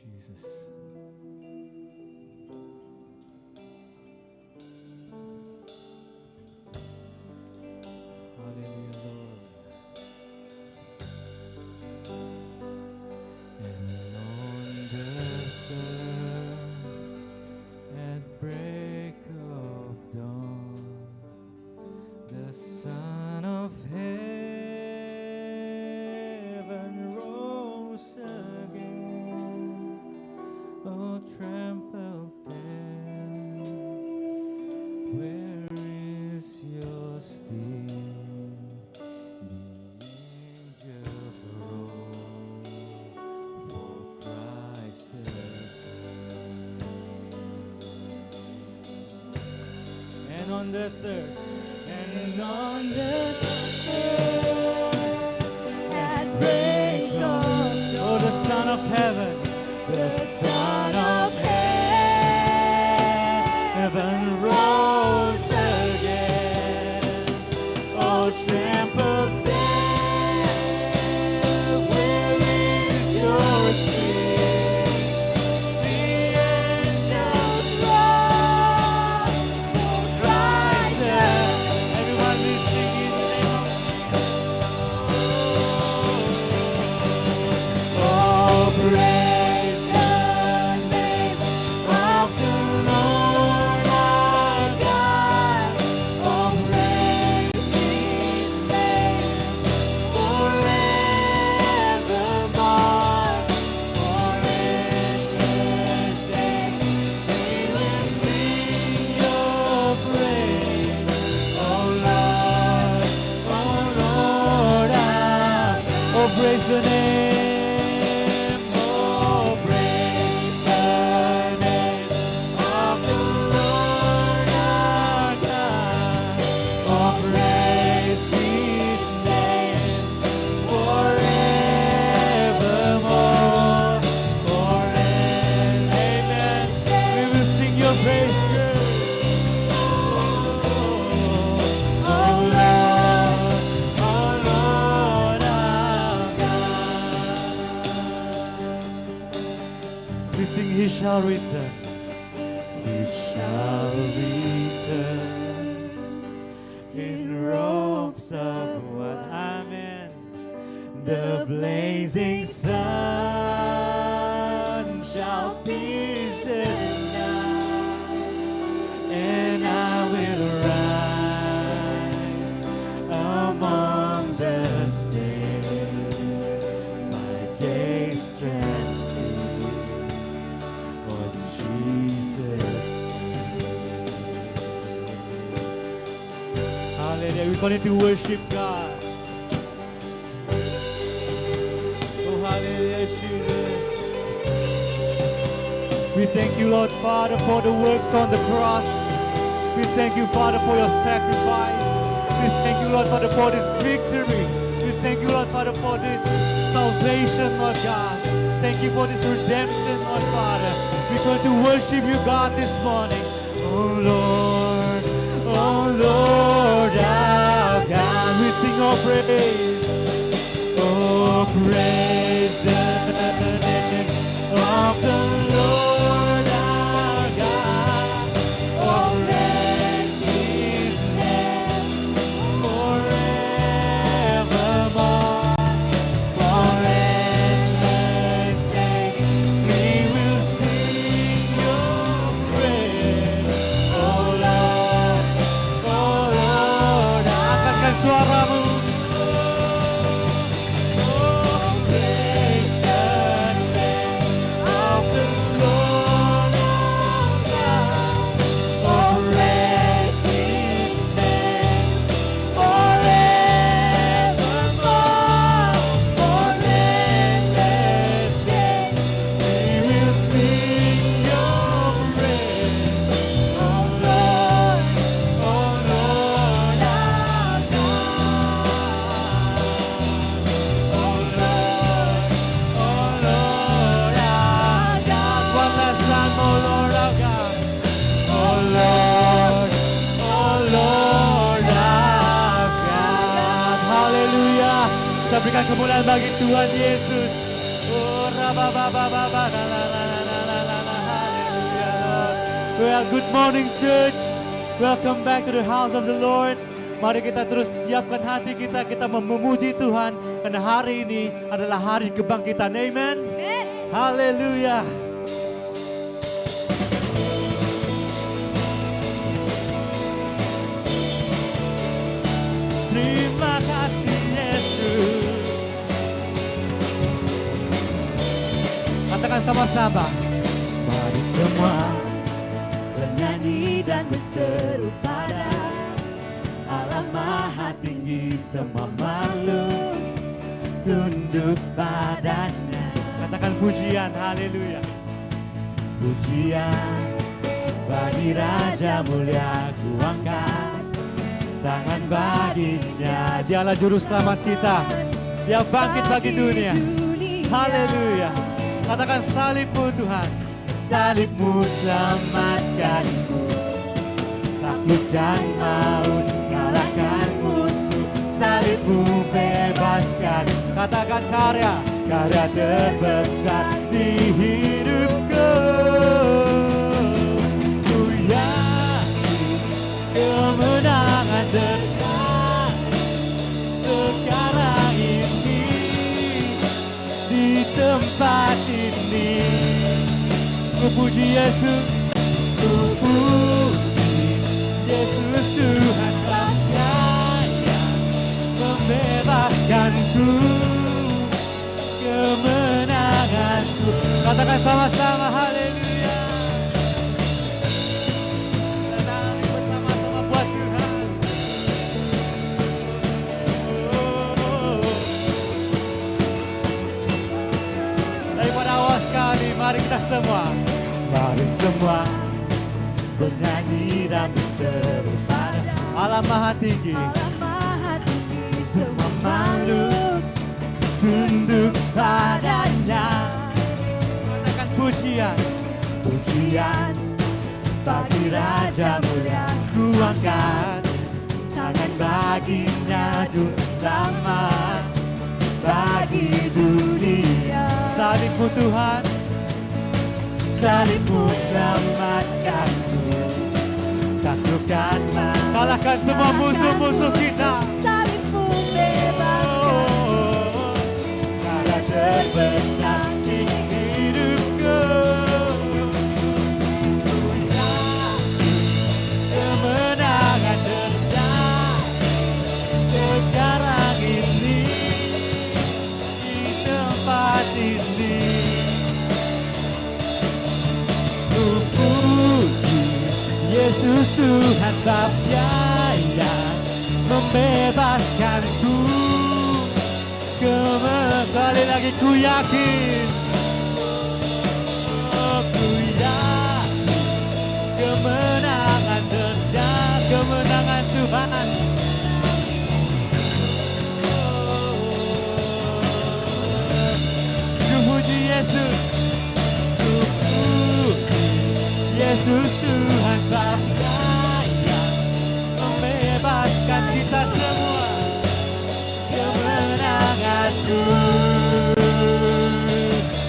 Jesus. Hallelujah, Lord. And on the third, at break of dawn, the Son of Heaven rose again. Oh, trampled death, where is your sting? The angels roll for Christ the King. And on the third, at break of dawn, oh, the Son of Heaven, the Son of Heaven rose again. Oh, trampled death, where is your sting? The angels roll for Christ the King. Everyone be singing the name of Jesus. Oh, praise the name of the Lord our God. Oh, praise His name forevermore. For endless days we will sing your praise. Oh Lord, oh praise the name. Oh, praise the name of the Lord our God. Oh, praise His name forevermore. Amen. We will sing your praise, church. Oh Lord our God. We sing, He shall return. He shall return in robes of white. Amen. The blazing sun shall pierce the night, and I will rise among the saints. My gaze transfixed on Jesus. Hallelujah. We continue to worship God. Oh, hallelujah, Jesus. We thank you, Lord Father, for the works on the cross. We thank you, Father, for your sacrifice. We thank you, Lord Father, for this victory. We thank you, Lord Father, for this salvation, Lord God. Thank you for this redemption, Lord Father. We're going to worship you, God, this morning. Oh Lord, our God. We sing our praise. Oh, praise the name of the Lord our God. Oh, praise His name forevermore. For endless days we will sing your praise. Oh Lord, angkatkan suaramu. Kita berikan kemuliaan bagi Tuhan Yesus. Oh, Well, good morning church. Welcome back to the house of the Lord. Mari kita terus siapkan hati kita memuji Tuhan karena hari ini adalah hari kebangkitan. Amen. Haleluya. Terima kasih Yesus. Katakan sama-sama. Mari semua bernyanyi dan berseru pada Allah Maha Tinggi, semua makhluk tunduk padanya. Katakan pujian, haleluya. Pujian bagi Raja mulia, ku angkat tangan baginya. Dialah juru selamat kita, Dia bangkit bagi dunia. Haleluya. Katakan salibmu Tuhan, salibmu selamatkanku, taklukkan maut, kalahkan musuh, salibmu bebaskan. Katakan karya terbesar di hidupku. Ku yakin kemenangan dekat sekarang ini di tempat ini. Ku puji Yesus, ku puji Yesus Tuhan yang membebaskanku, kemenanganku. Katakan sama-sama haleluya. Dan kami bersama-sama buat Tuhan. Daripada awal sekali, mari kita semua bernyanyi dan berseru pada Allah Maha Tinggi. Semua makhluk tunduk padanya. Katakan pujian bagi Raja mulia, ku angkat tangan baginya, juru selamat bagi dunia. Salibmu Tuhan, salibmu selamatkanku, taklukkan maut, kalahkan semua musuh-musuh kita. Salibmu bebaskan, karya terbesar di hidupku. Ku yakin kemenangan terjadi sekarang ini di tempat ini. Yesus Tuhan sebabnya yang membebaskanku. Kembali lagi ku yakin, ku yakin kemenangan terjadi, kemenangan Tuhan. Ku puji Yesus, ku puji Yesus Tuhan Bapa yang membebaskan kita semua, kemenanganku.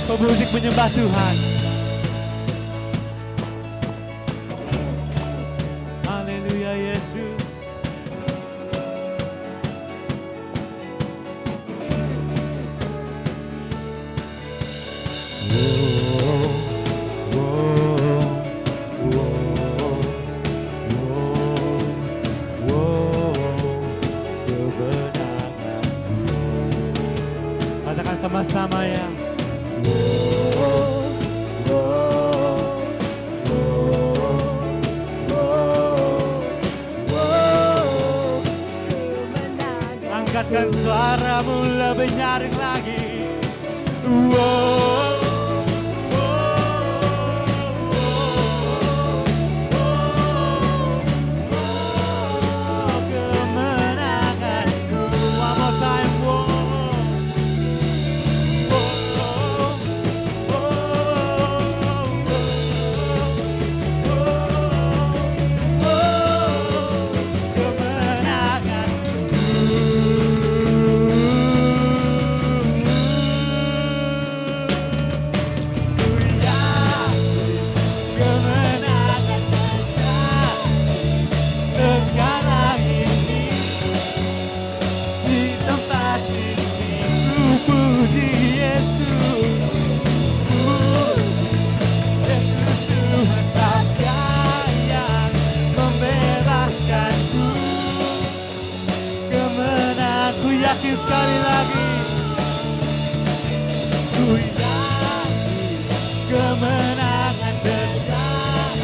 Pemusik menyembah Tuhan. Haleluya Yesus. Sama-sama ya. Angkatkan suaramu lebih nyaring lagi. Kemenanganku. One more time. yakin sekali lagi. Ku yakin kemenangan dekat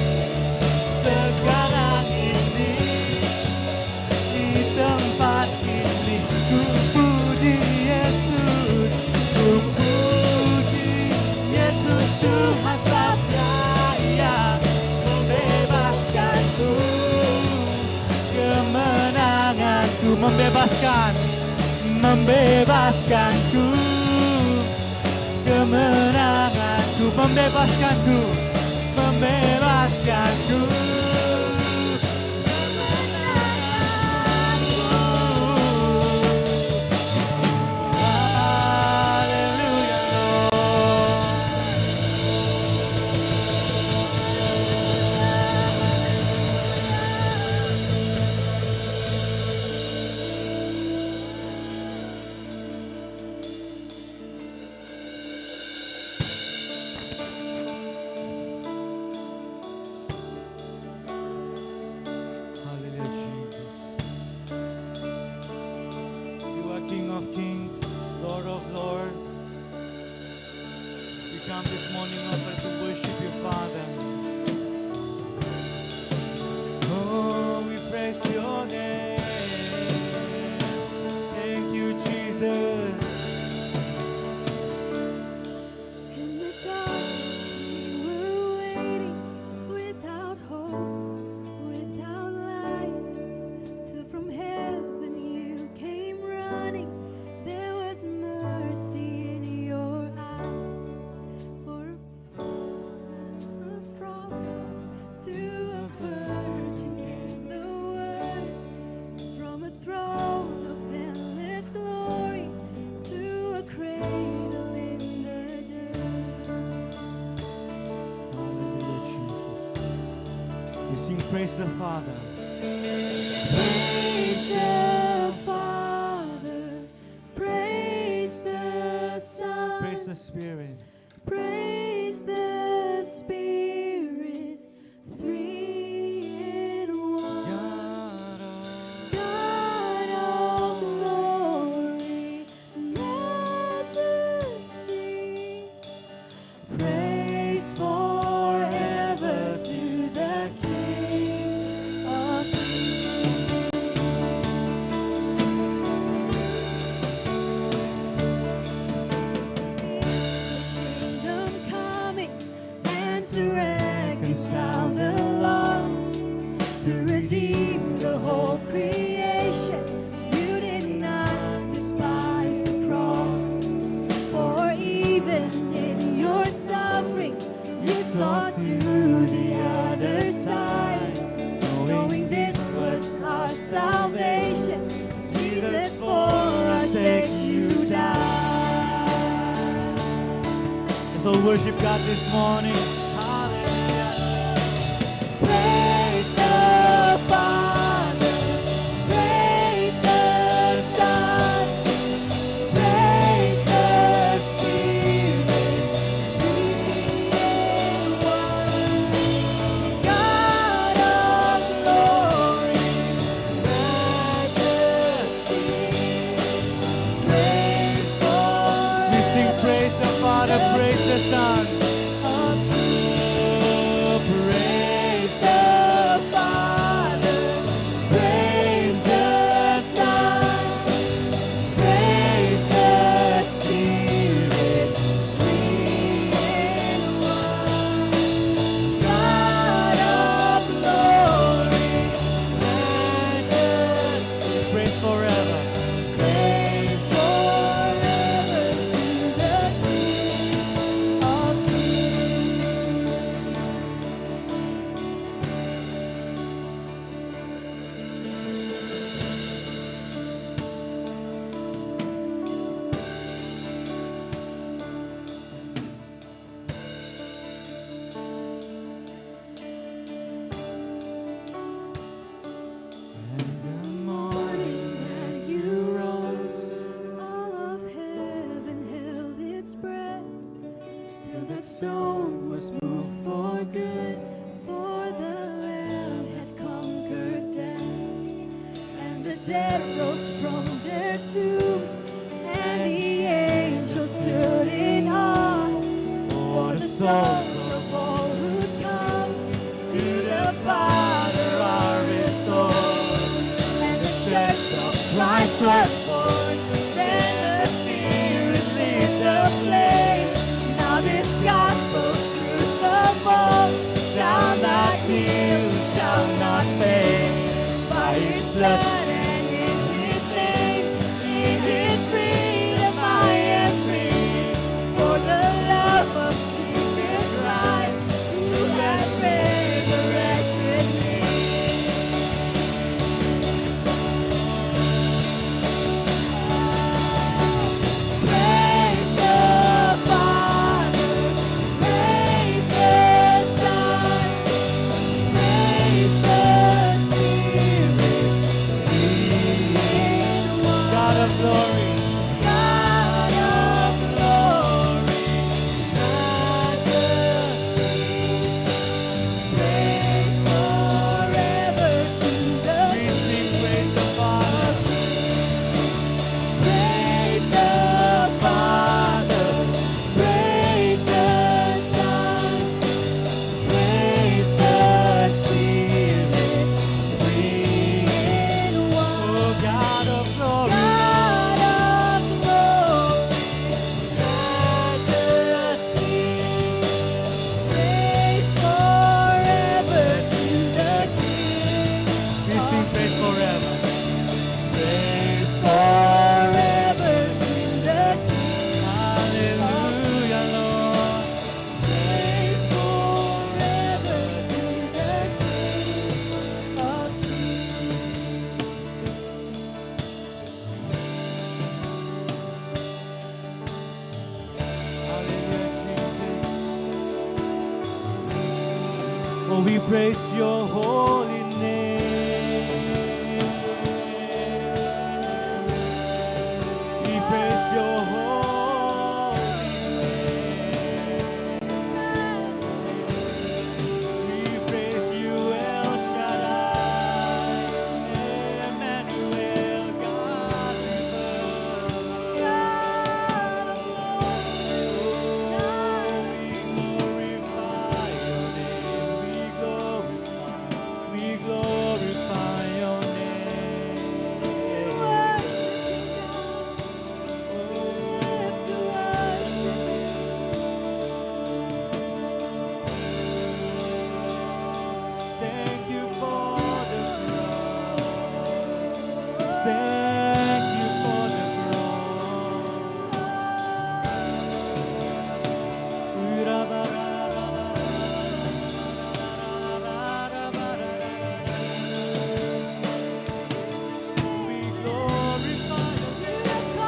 sekarang ini. Di tempat ini ku puji Yesus, ku puji Yesus Tuhan sabda yang membebaskanku. Kemenanganku membebaskanku. Kemenanganku membebaskanku. Haleluya Lord. Hallelujah, Jesus. You are King of Kings, Lord of Lords. We come this morning, Lord, to worship you, Father. Oh, we praise your name. Thank you, Jesus. In the darkness we were waiting, without hope, without light, till from heaven you came running. There was mercy in your eyes, for a promise to a virgin came the word, from a throne of endless glory to a cradle in the dirt. Hallelujah, Jesus. We sing praise the Father. Praise the Father, praise the Son, Praise the Spirit. praise the Spirit, three in one. God of glory, majesty, praise forever to the King of kingdom coming, and to reconcile the lost, to redeem the whole creation. You did not despise the cross, for even in your suffering, you saw to the other side, knowing this was our salvation. Jesus, for our sake you died. So worship God this morning. Hallelujah. Praise the Father, praise the Son, praise the Spirit, three in one. God of glory, majesty, praise We sing forever praise the Father, praise the Son. of Oh, praise the Father, praise the Son, praise the Spirit, three in one. God of glory, majesty, praise forever. praise forever to the King of that stone was moved for good, for the Lamb had conquered death, and the dead rose from their tombs. forth, then the Spirit lit the flame. Now this gospel truth of all shall not kill, shall not fade. By His blood and in His name, in His freedom I am free. For the love of Jesus Christ, who has resurrected me. Praise the Father, praise the Son, praise the Spirit, in one. God of glory. God of glory, majesty, praise forever to the We sing praise the Father. Praise the Father, praise the Son, praise the Spirit, three in one. Oh, God of glory. God of glory, majesty, praise forever to the King. We sing praise forever. Praise forever to the King. Hallelujah, Lord. Praise forever to the King of Kings. Hallelujah, Jesus. Oh, we praise your holy name. We praise your holy name. We praise you, El Shaddai, Emmanuel, God with us. We glorify your name. Thank you for the cross. Thank you for the cross. We glorify your name.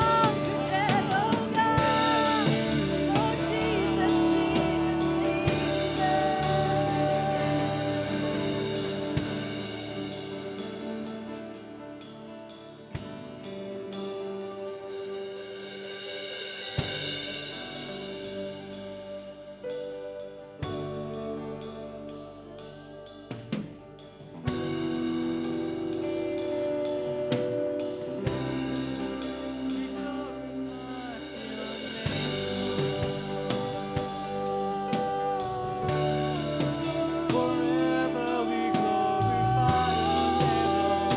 Forever we glorify your name.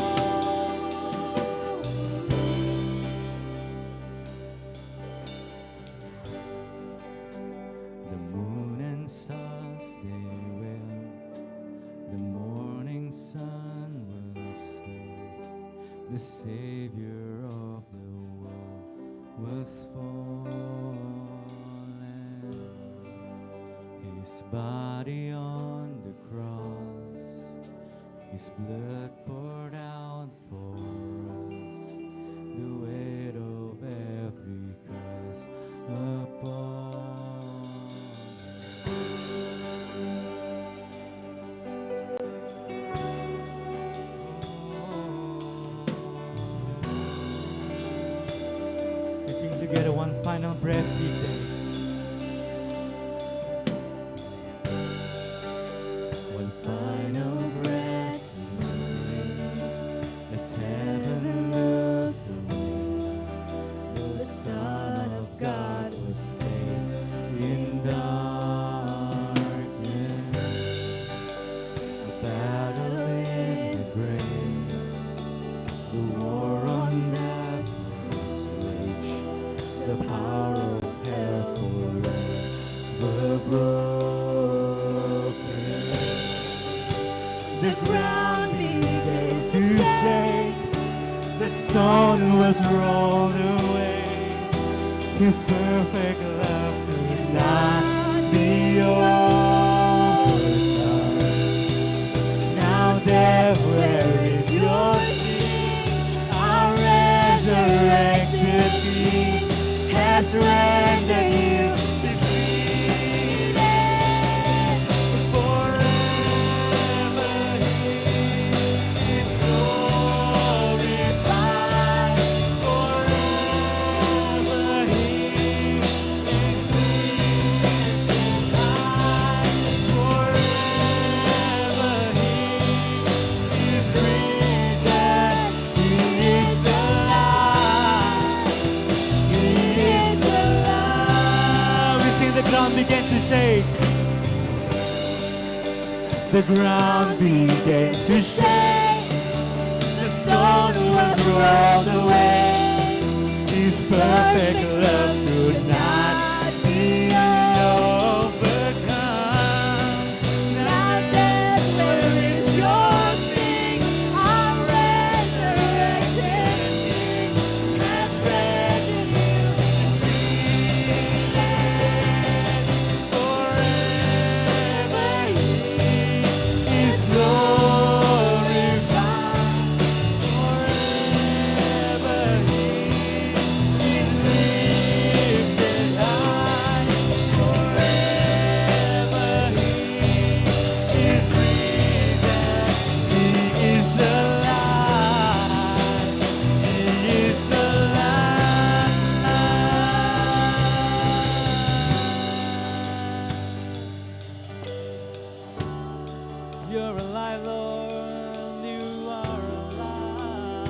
The moon and stars they will, the morning sun will stay. The Savior of the world was fallen. His body on the cross, His blood poured out for us, the weight of every curse upon him. We sing together one final breath we take. One final breath we take as heaven looked away. The Son of God was slain in darkness. The battle in the grave, the war on death the power of hell forever broken. The ground began to shake, the stone was rolled away. His perfect love could not be overcome. Now death, where is your sting? Our resurrected King has rendered you defeated. Forever He is glorified. Forever He is lifted high. Forever He is risen. He is alive. He is alive. We see the ground begin to shake. The ground began to shake. The stone was rolled away. His perfect love could not be overcome. Now death, where is your sting? Our resurrected King has rendered you defeated. Forever He is glorified. Forever He is lifted high. Forever He is risen. He is alive. He is alive. You're alive, Lord. You are alive.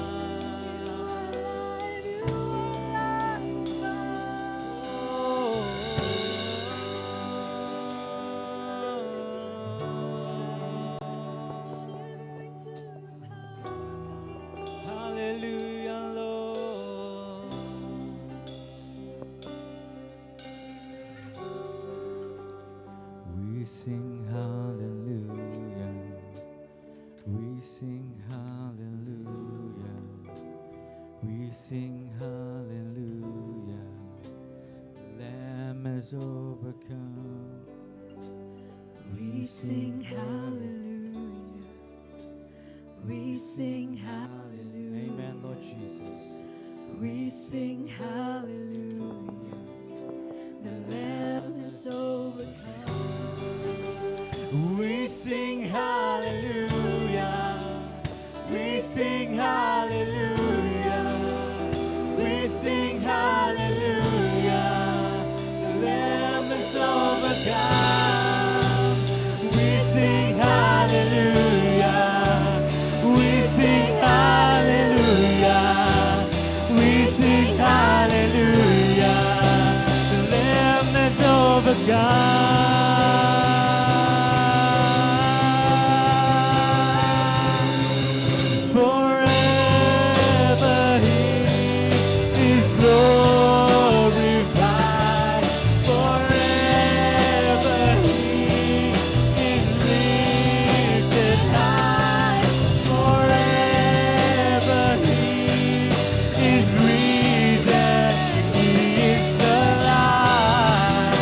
Hallelujah, Lord. We sing hallelujah. We sing hallelujah. We sing hallelujah. The Lamb has overcome. We sing hallelujah. We sing hallelujah. Amen, Lord Jesus. We sing hallelujah. The Lamb has overcome. We sing hallelujah. We sing hallelujah. We sing hallelujah. The Lamb is overcome. We sing hallelujah. We sing hallelujah. We sing hallelujah. The Lamb is overcome. Forever He is glorified. Forever He is lifted high. Forever He is risen. He is alive.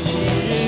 He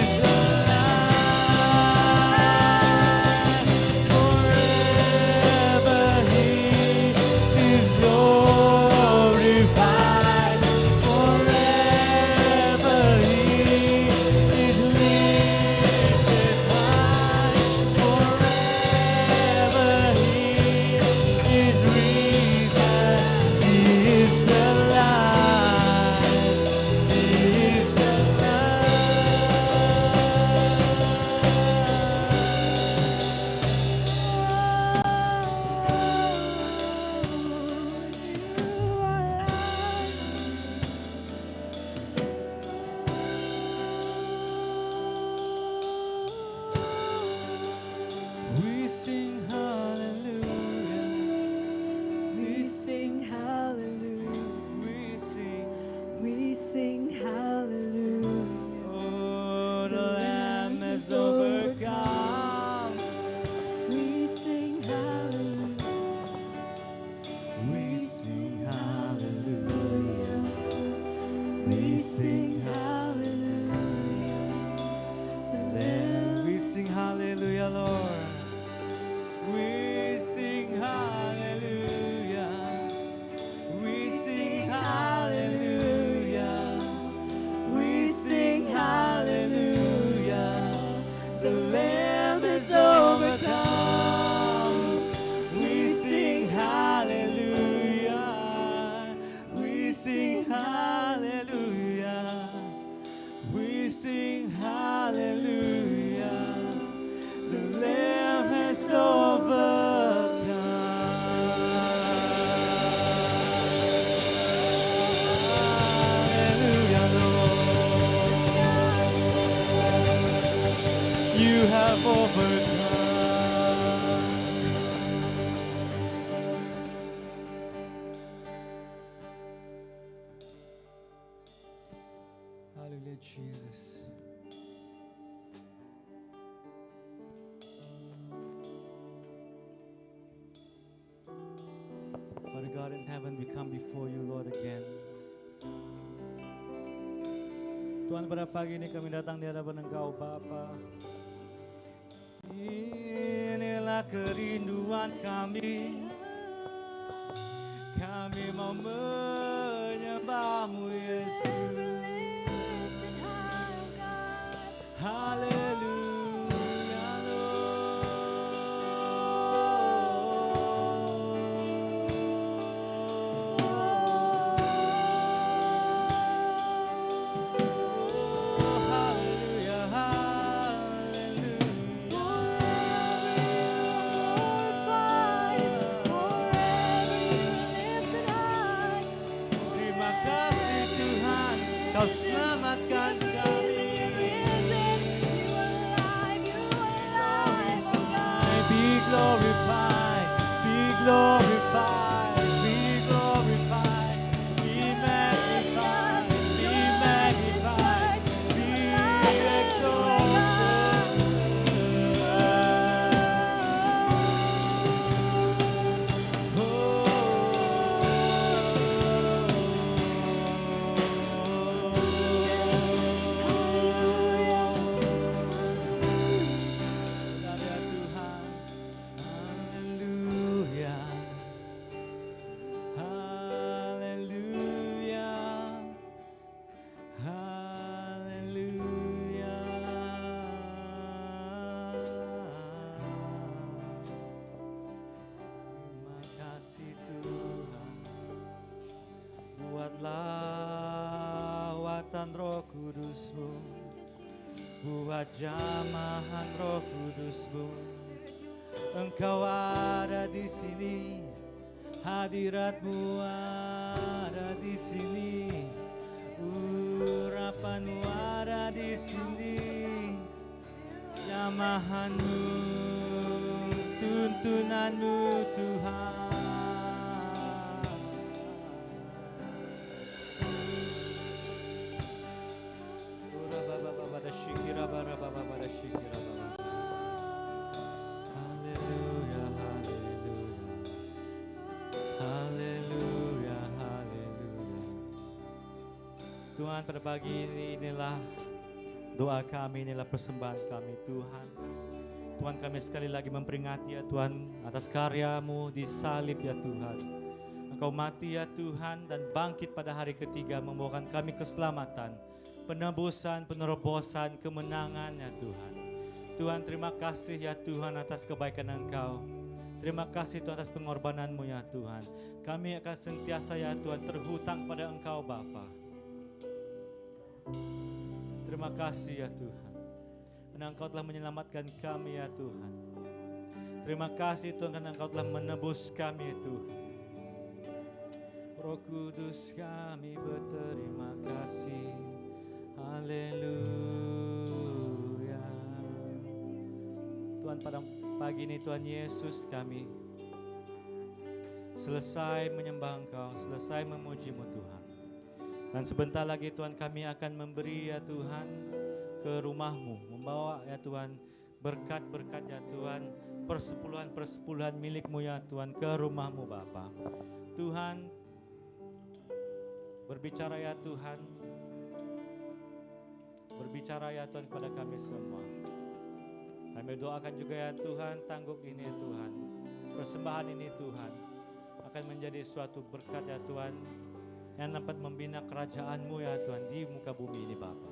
sing hallelujah. The Lamb. We sing hallelujah, Lord. We sing hallelujah. We sing hallelujah. We sing hallelujah. The Lamb has overcome. We sing hallelujah. We sing hallelujah. We sing hallelujah. The Lamb has overcome. Hallelujah, Lord. You have overcome. Hallelujah, Jesus. Father God in heaven, we come before you, Lord, again. Tuhan, pada pagi ini kami datang di hadapan Engkau, Bapa. Inilah kerinduan kami. Kami mau menyembah-Mu, Yesus. Haleluya, terima kasih Tuhan, Kau selamatkan kami. Be glorified, be glorified, be glorified, be magnified, be magnified, be exalted. Lawatan Roh Kudus-Mu, buat jamahan Roh Kudus-Mu. Engkau ada di sini, hadirat-Mu ada di sini, urapan-Mu ada di sini, jamahan-Mu, tuntunan-Mu Tuhan. Haleluya, haleluya, haleluya, haleluya. Tuhan, pada pagi ini inilah doa kami, inilah persembahan kami Tuhan. Tuhan, kami sekali lagi memperingati ya Tuhan atas karya-Mu di salib ya Tuhan. Engkau mati ya Tuhan dan bangkit pada hari ketiga membawakan kami keselamatan, penebusan, penerobosan, kemenangan ya Tuhan. Tuhan, terima kasih ya Tuhan atas kebaikan Engkau. Terima kasih Tuhan atas pengorbanan-Mu ya Tuhan. Kami akan sentiasa ya Tuhan terhutang pada Engkau Bapa. Terima kasih ya Tuhan, karena Engkau telah menyelamatkan kami ya Tuhan. Terima kasih Tuhan karena Engkau telah menebus kami ya Tuhan. Roh Kudus, kami berterima kasih. Haleluya. Tuhan, pada pagi ini Tuhan Yesus, kami selesai menyembah Engkau, selesai memuji-Mu Tuhan. Dan sebentar lagi Tuhan kami akan memberi ya Tuhan ke rumah-Mu, membawa ya Tuhan berkat-berkat ya Tuhan, persepuluhan-persepuluhan milik-Mu ya Tuhan ke rumah-Mu Bapa. Tuhan, berbicara ya Tuhan, berbicara ya Tuhan kepada kami semua. Kami doakan juga ya Tuhan, tangguk ini ya Tuhan, persembahan ini Tuhan, akan menjadi suatu berkat ya Tuhan, yang dapat membina kerajaan-Mu ya Tuhan di muka bumi ini Bapa.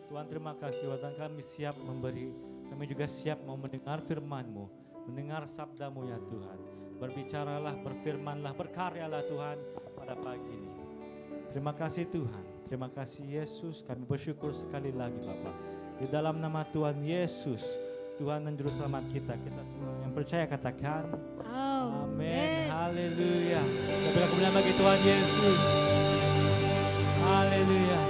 Tuhan terima kasih Tuhan, kami siap memberi, kami juga siap mau mendengar firman-Mu, mendengar sabda-Mu ya Tuhan. Berbicaralah, berfirmanlah, berkaryalah Tuhan pada pagi ini. Terima kasih Tuhan, terima kasih Yesus, kami bersyukur sekali lagi Bapa. Di dalam nama Tuhan Yesus, Tuhan dan Juru Selamat kita semua yang percaya katakan amin. Haleluya. Berikan kemuliaan bagi Tuhan Yesus. Haleluya.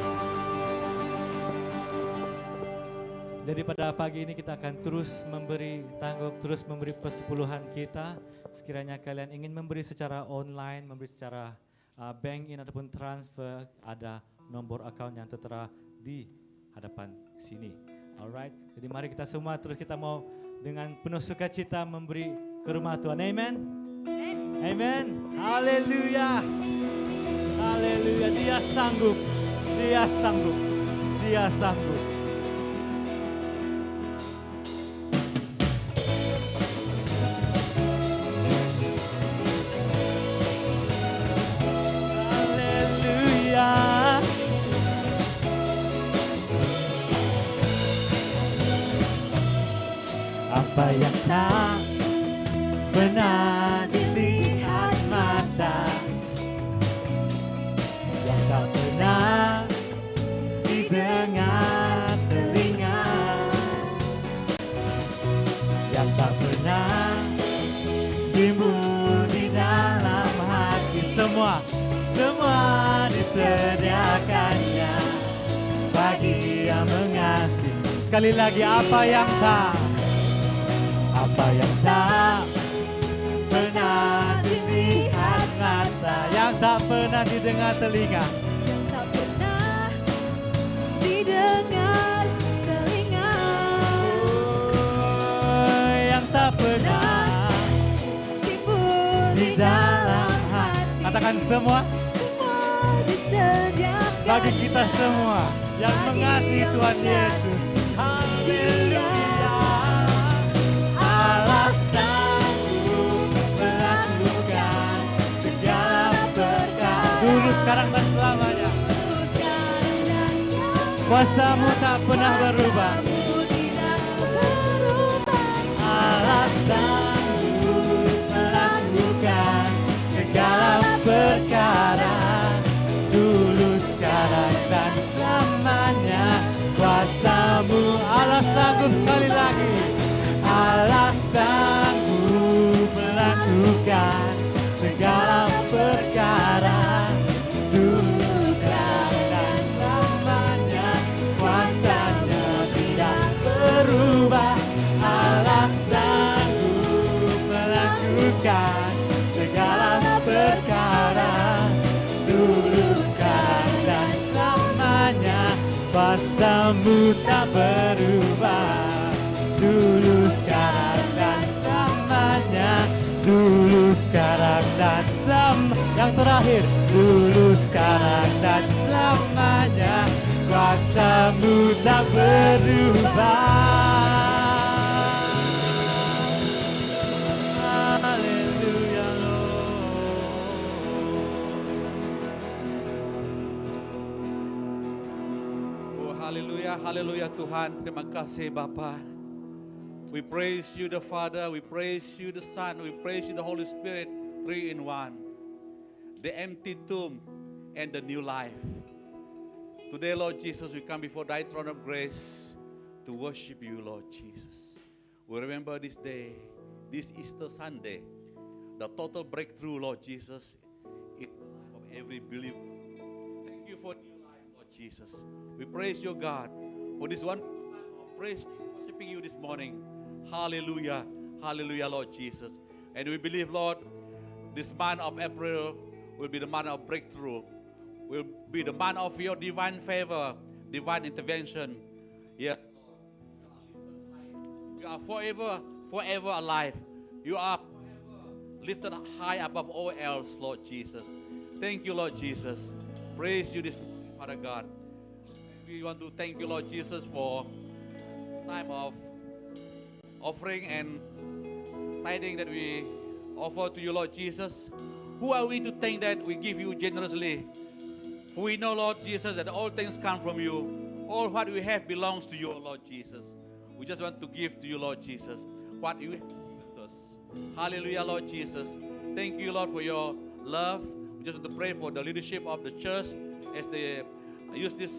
Jadi pada pagi ini kita akan terus memberi tangguk, terus memberi persepuluhan kita. Sekiranya kalian ingin memberi secara online, memberi secara bank in ataupun transfer, ada nomor account yang tertera di hadapan sini. Alright, jadi mari kita semua terus kita mau dengan penuh sukacita memberi ke rumah Tuhan. Amen. Amen. Haleluya. Haleluya. Dia sanggup. Dia sanggup. Dia sanggup. Apa yang tak pernah dilihat mata, yang tak pernah didengar telinga, yang tak pernah timbul di dalam hati, semua disediakannya bagi yang mengasihi. Sekali lagi, apa yang tak pernah dilihat mata, yang tak pernah didengar telinga, yang tak pernah didengar telinga, yang tak pernah timbul di dalam hati. Katakan semua disediakan bagi kita semua yang mengasihi Tuhan Yesus. Haleluya. Dulu, sekarang, dan selamanya. Kuasa-Mu tak pernah berubah. Allah sanggup melakukan segala perkara. Dulu, sekarang, dan selamanya. Kuasa-Mu, Allah sanggup, sekali lagi. Allah sanggup melakukan segala perkara. Dulu, sekarang, dan selamanya. Kuasanya tidak berubah. Allah sanggup melakukan segala perkara. Dulu, sekarang, dan selamanya. Kuasa-Mu tak berubah. Dulu, sekarang, dan selamanya. Dulu, sekarang, dan selamanya. Yang terakhir, dulu, sekarang, dan selamanya. Kuasa-Mu tak berubah. Haleluya, Oh, haleluya, haleluya Tuhan. Terima kasih Bapa. We praise you the Father, we praise you the Son, we praise you the Holy Spirit, 3 in 1. The empty tomb and the new life. Today, Lord Jesus, we come before thy throne of grace to worship you, Lord Jesus. We remember this day, this Easter Sunday, the total breakthrough, Lord Jesus, in the life of every believer. Thank you for new life, Lord Jesus. We praise you, God, for this one praise, worshiping you this morning. Hallelujah, hallelujah, Lord Jesus. And we believe, Lord, this month of April will be the month of breakthrough, will be the month of your divine favor, divine intervention. Yes, you are forever alive. You are forever lifted high above all else, Lord Jesus. Thank you, Lord Jesus. Praise you this morning, Father God. We want to thank you, Lord Jesus, for time of offering and tithing that we offer to you, Lord Jesus. Who are we to think that we give you generously? For we know, Lord Jesus, that all things come from you. All what we have belongs to you, Lord Jesus. We just want to give to you, Lord Jesus, what you have given to us. Hallelujah, Lord Jesus. Thank you, Lord, for your love. We just want to pray for the leadership of the church as they use this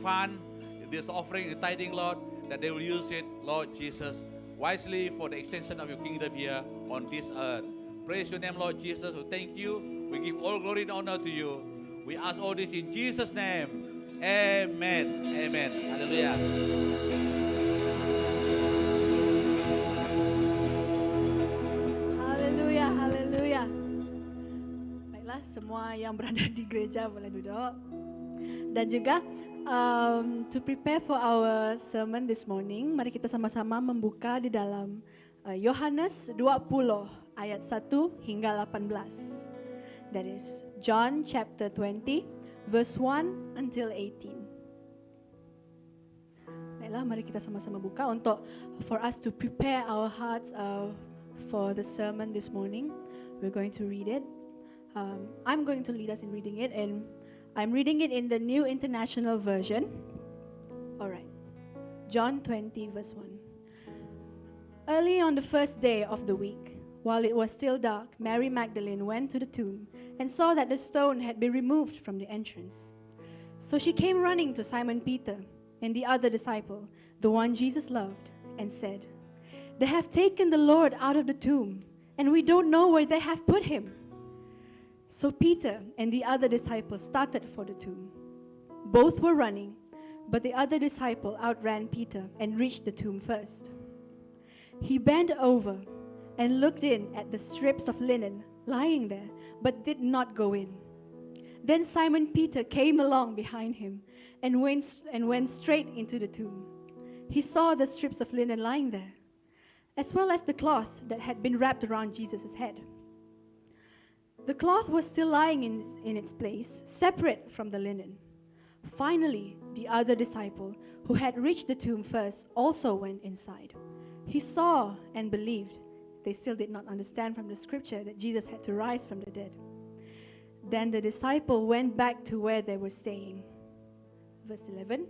fund, this offering, the tithing, Lord, that they will use it, Lord Jesus, wisely for the extension of your kingdom here on this earth. Praise your name, Lord Jesus. We thank you. We give all glory and honor to you. We ask all this in Jesus' name. Amen. Amen. Hallelujah. Haleluya, haleluya. Baiklah, semua yang berada di gereja boleh duduk. Dan juga to prepare for our sermon this morning, mari kita sama-sama membuka di dalam Yohanes 20 ayat 1 hingga 18. That is John chapter 20 verse 1 until 18. Baiklah, mari kita sama-sama buka untuk for us to prepare our hearts for the sermon this morning. We're going to read it. I'm going to lead us in reading it, and I'm reading it in the New International Version. All right. John 20 verse 1. Early on the first day of the week, while it was still dark, Mary Magdalene went to the tomb and saw that the stone had been removed from the entrance. So she came running to Simon Peter and the other disciple, the one Jesus loved, and said, "They have taken the Lord out of the tomb, and we don't know where they have put him." So Peter and the other disciple started for the tomb. Both were running, but the other disciple outran Peter and reached the tomb first. He bent over and looked in at the strips of linen lying there, but did not go in. Then Simon Peter came along behind him and went straight into the tomb. He saw the strips of linen lying there, as well as the cloth that had been wrapped around Jesus' head. The cloth was still lying in its place, separate from the linen. Finally, the other disciple, who had reached the tomb first, also went inside. He saw and believed. They still did not understand from the scripture that Jesus had to rise from the dead. Then the disciple went back to where they were staying. Verse 11.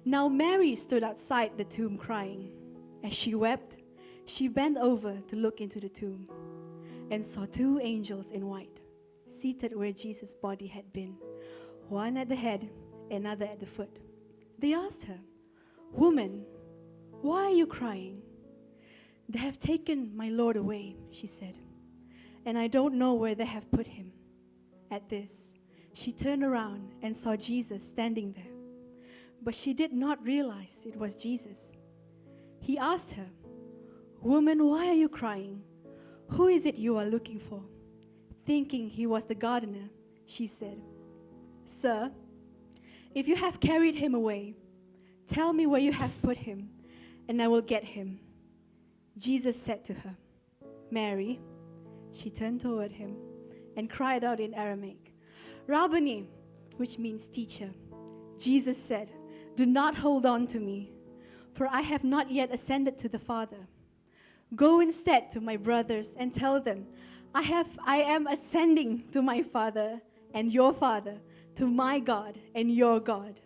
Now Mary stood outside the tomb crying. As she wept, she bent over to look into the tomb and saw two angels in white, seated where Jesus' body had been, one at the head, another at the foot. They asked her, "Woman, why are you crying?" "They have taken my Lord away," she said, "and I don't know where they have put him." At this, she turned around and saw Jesus standing there, but she did not realize it was Jesus. He asked her, "Woman, why are you crying? Who is it you are looking for?" Thinking he was the gardener, she said, "Sir, if you have carried him away, tell me where you have put him, and I will get him." Jesus said to her, "Mary." She turned toward him and cried out in Aramaic, "Rabboni," which means teacher. Jesus said, "Do not hold on to me, for I have not yet ascended to the Father. Go instead to my brothers and tell them, I am ascending to my Father and your Father, to my God and your God."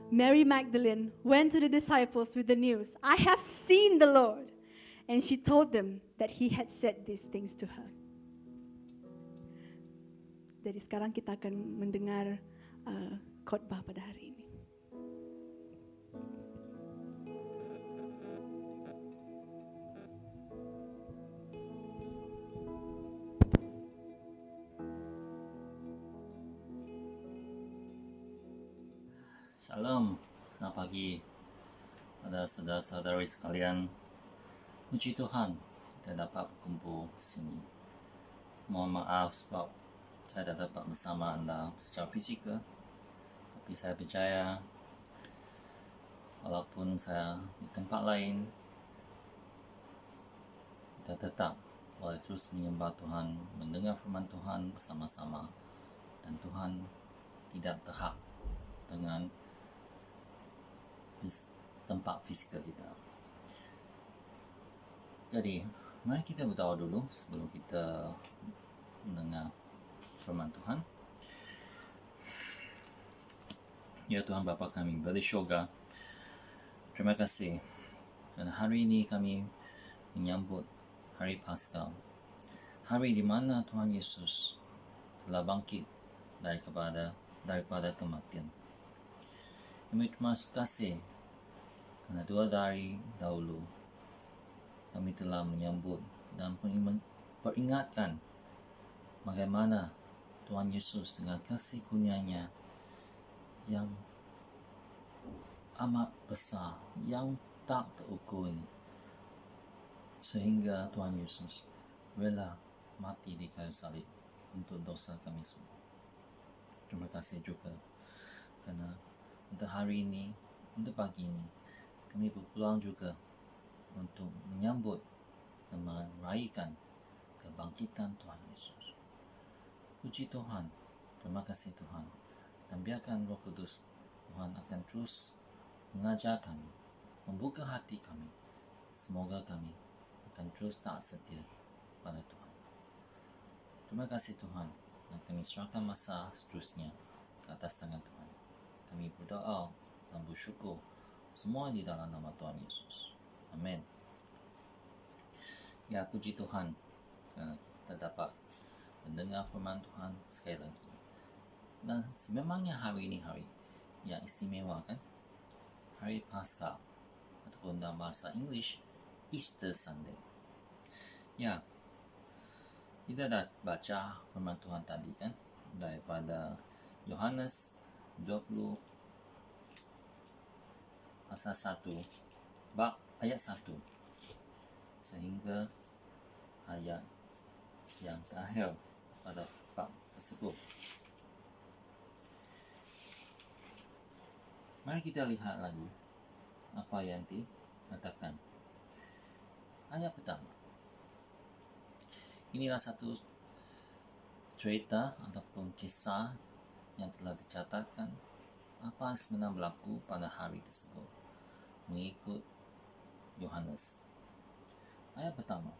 Mary Magdalene went to the disciples with the news, "I have seen the Lord." And she told them that he had said these things to her. Jadi sekarang kita akan mendengar khotbah pada hari ini. Shalom, selamat pagi pada saudara-saudari sekalian. Puji Tuhan kita dapat berkumpul di sini. Mohon maaf sebab saya tak dapat bersama anda secara fizikal, tapi saya percaya walaupun saya di tempat lain, kita tetap boleh terus menyembah Tuhan, mendengar firman Tuhan bersama-sama, dan Tuhan tidak terhad dengan tempat fizikal kita. Jadi, mari kita berdoa dulu sebelum kita mendengar firman Tuhan. Ya Tuhan Bapa kami di syurga, terima kasih kerana hari ini kami menyambut hari Paskah, hari di mana Tuhan Yesus telah bangkit daripada kematian. Kami terima kasih kerana 2 hari dahulu kami telah menyambut dan peringatkan bagaimana Tuhan Yesus dengan kasih kurnia-Nya yang amat besar, yang tak terukur ini, sehingga Tuhan Yesus rela mati di kayu salib untuk dosa kami semua. Terima kasih juga kerana untuk hari ini, untuk pagi ini, kami berpeluang juga untuk menyambut dan meraihkan kebangkitan Tuhan Yesus. Puji Tuhan, terima kasih Tuhan, dan biarkan Roh Kudus Tuhan akan terus mengajar kami, membuka hati kami. Semoga kami akan terus taat setia pada Tuhan. Terima kasih Tuhan, dan kami serahkan masa seterusnya ke atas tangan Tuhan. Kami berdoa dan bersyukur semua di dalam nama Tuhan Yesus. Amin. Ya, puji Tuhan kerana kita dapat mendengar firman Tuhan sekali lagi. Dan sememangnya hari ini hari yang istimewa, kan? Hari Paskah, ataupun dalam bahasa English, Easter Sunday. Ya, kita dah baca firman Tuhan tadi, kan? Daripada Yohanes 20 pasal 1 bab ayat 1 sehingga ayat yang terakhir pada bab tersebut. Mari kita lihat lagi apa yang dikatakan. Ayat pertama. Inilah satu cerita ataupun kisah yang telah dicatatkan apa yang sebenarnya berlaku pada hari tersebut mengikut Yohanes. Ayat pertama.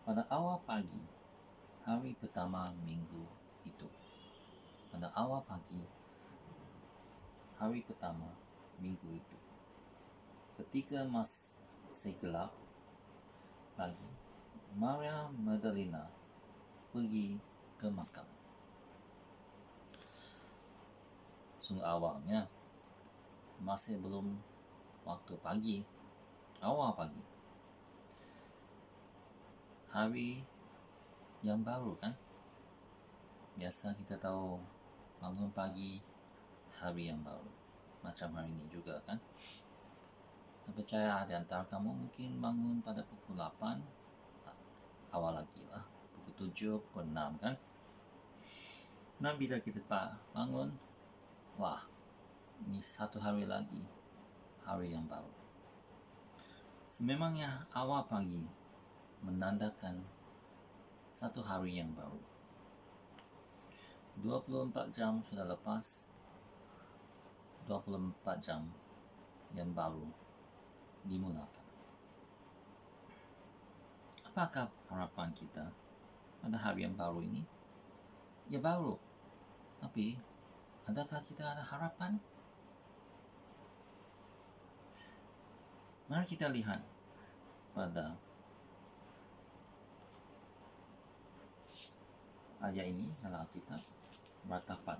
Pada awal pagi, hari pertama minggu itu. Pada awal pagi, hari pertama minggu itu. Ketika masih gelap pagi, Maria Magdalena pergi ke makam. Sungguh awalnya masih belum waktu pagi, awal pagi. Hari yang baru, kan? Biasa kita tahu bangun pagi, hari yang baru. Macam hari ini juga, kan? Saya percaya di antara kamu mungkin bangun pada pukul 8, awal lagi lah, pukul 7, pukul 6, kan? Nah, bila kita bangun, wah, ini satu hari lagi, hari yang baru. Sememangnya awal pagi menandakan satu hari yang baru. 24 jam sudah lepas, 24 jam yang baru dimulakan. Apakah harapan kita pada hari yang baru ini? Ya, baru. Tapi, adakah kita ada harapan? Mari kita lihat pada ayat ini dalam Alkitab, ratapan.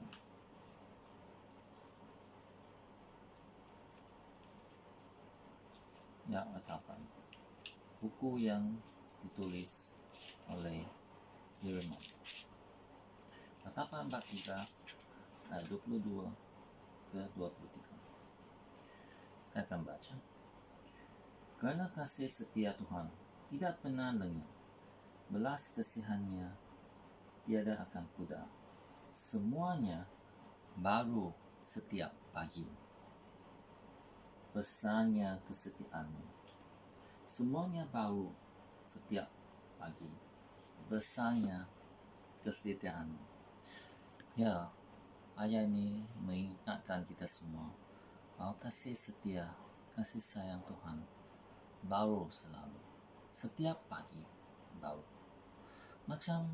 Ya, ratapan. Buku yang ditulis oleh Yeremia. Ratapan bab 3 ayat 22 ke 23. Saya akan baca. Kerana kasih setia Tuhan tidak pernah lengah, belas kasihannya tiada akan pudar. Semuanya baru setiap pagi. Besarnya kesetiaanmu. Semuanya baru setiap pagi. besarnya kesetiaan. Ya, ayat ini mengingatkan kita semua bahwa kasih setia, kasih sayang Tuhan baru selalu, setiap pagi baru. Macam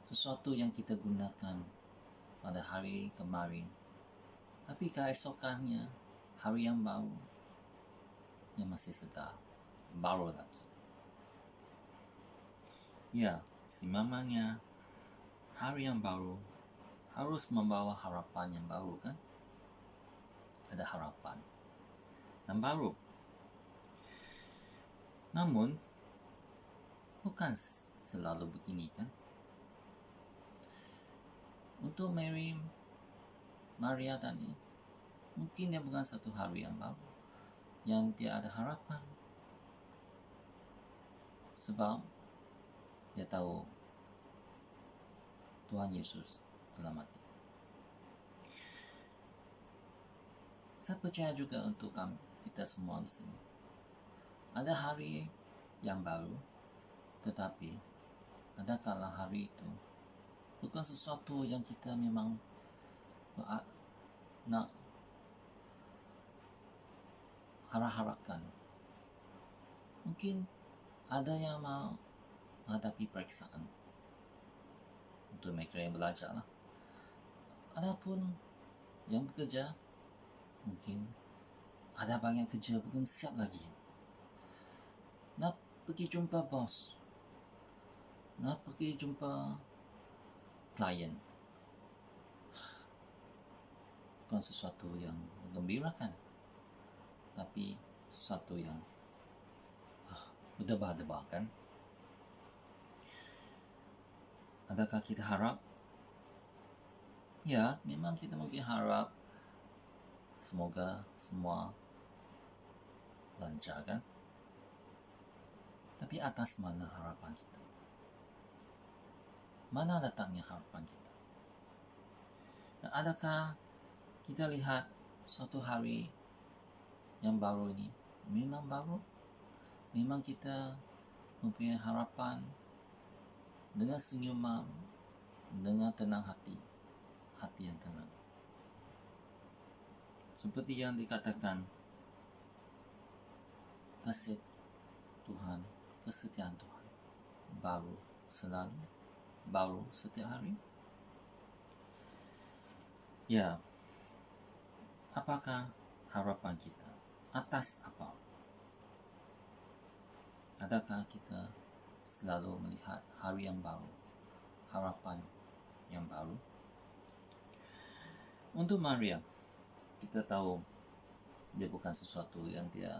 sesuatu yang kita gunakan pada hari kemarin, tapi keesokannya hari yang baru yang masih segar, baru lagi. Ya, semamanya hari yang baru harus membawa harapan yang baru, kan? Ada harapan yang baru. Namun bukan selalu begini, kan? Untuk Maria tadi, mungkin dia bukan satu hari yang baru, yang dia ada harapan. Sebab dia tahu Tuhan Yesus telah mati. Saya percaya juga untuk kita semua di sini. Ada hari yang baru, tetapi ada kala hari itu bukan sesuatu yang kita memang nak harap-harapkan. Mungkin ada yang mau menghadapi periksaan untuk mereka yang belajar lah. Adapun yang bekerja, mungkin ada banyak kerja belum siap lagi. Nak pergi jumpa bos, nak pergi jumpa klien, bukan sesuatu yang menggembirakan, tapi sesuatu yang berdebar-debar, kan? Adakah kita harap? Ya, memang kita mungkin harap semoga semua lancar, kan? Tapi atas mana harapan kita? Mana datangnya harapan kita? Dan adakah kita lihat suatu hari yang baru ini memang baru? Memang kita mempunyai harapan dengan senyuman, dengan tenang hati yang tenang. Seperti yang dikatakan, kasih Tuhan, kesetiaan Tuhan baru selalu, baru setiap hari. Ya, apakah harapan kita? Atas apa? Adakah kita selalu melihat hari yang baru, harapan yang baru? Untuk Maria, kita tahu dia bukan sesuatu yang dia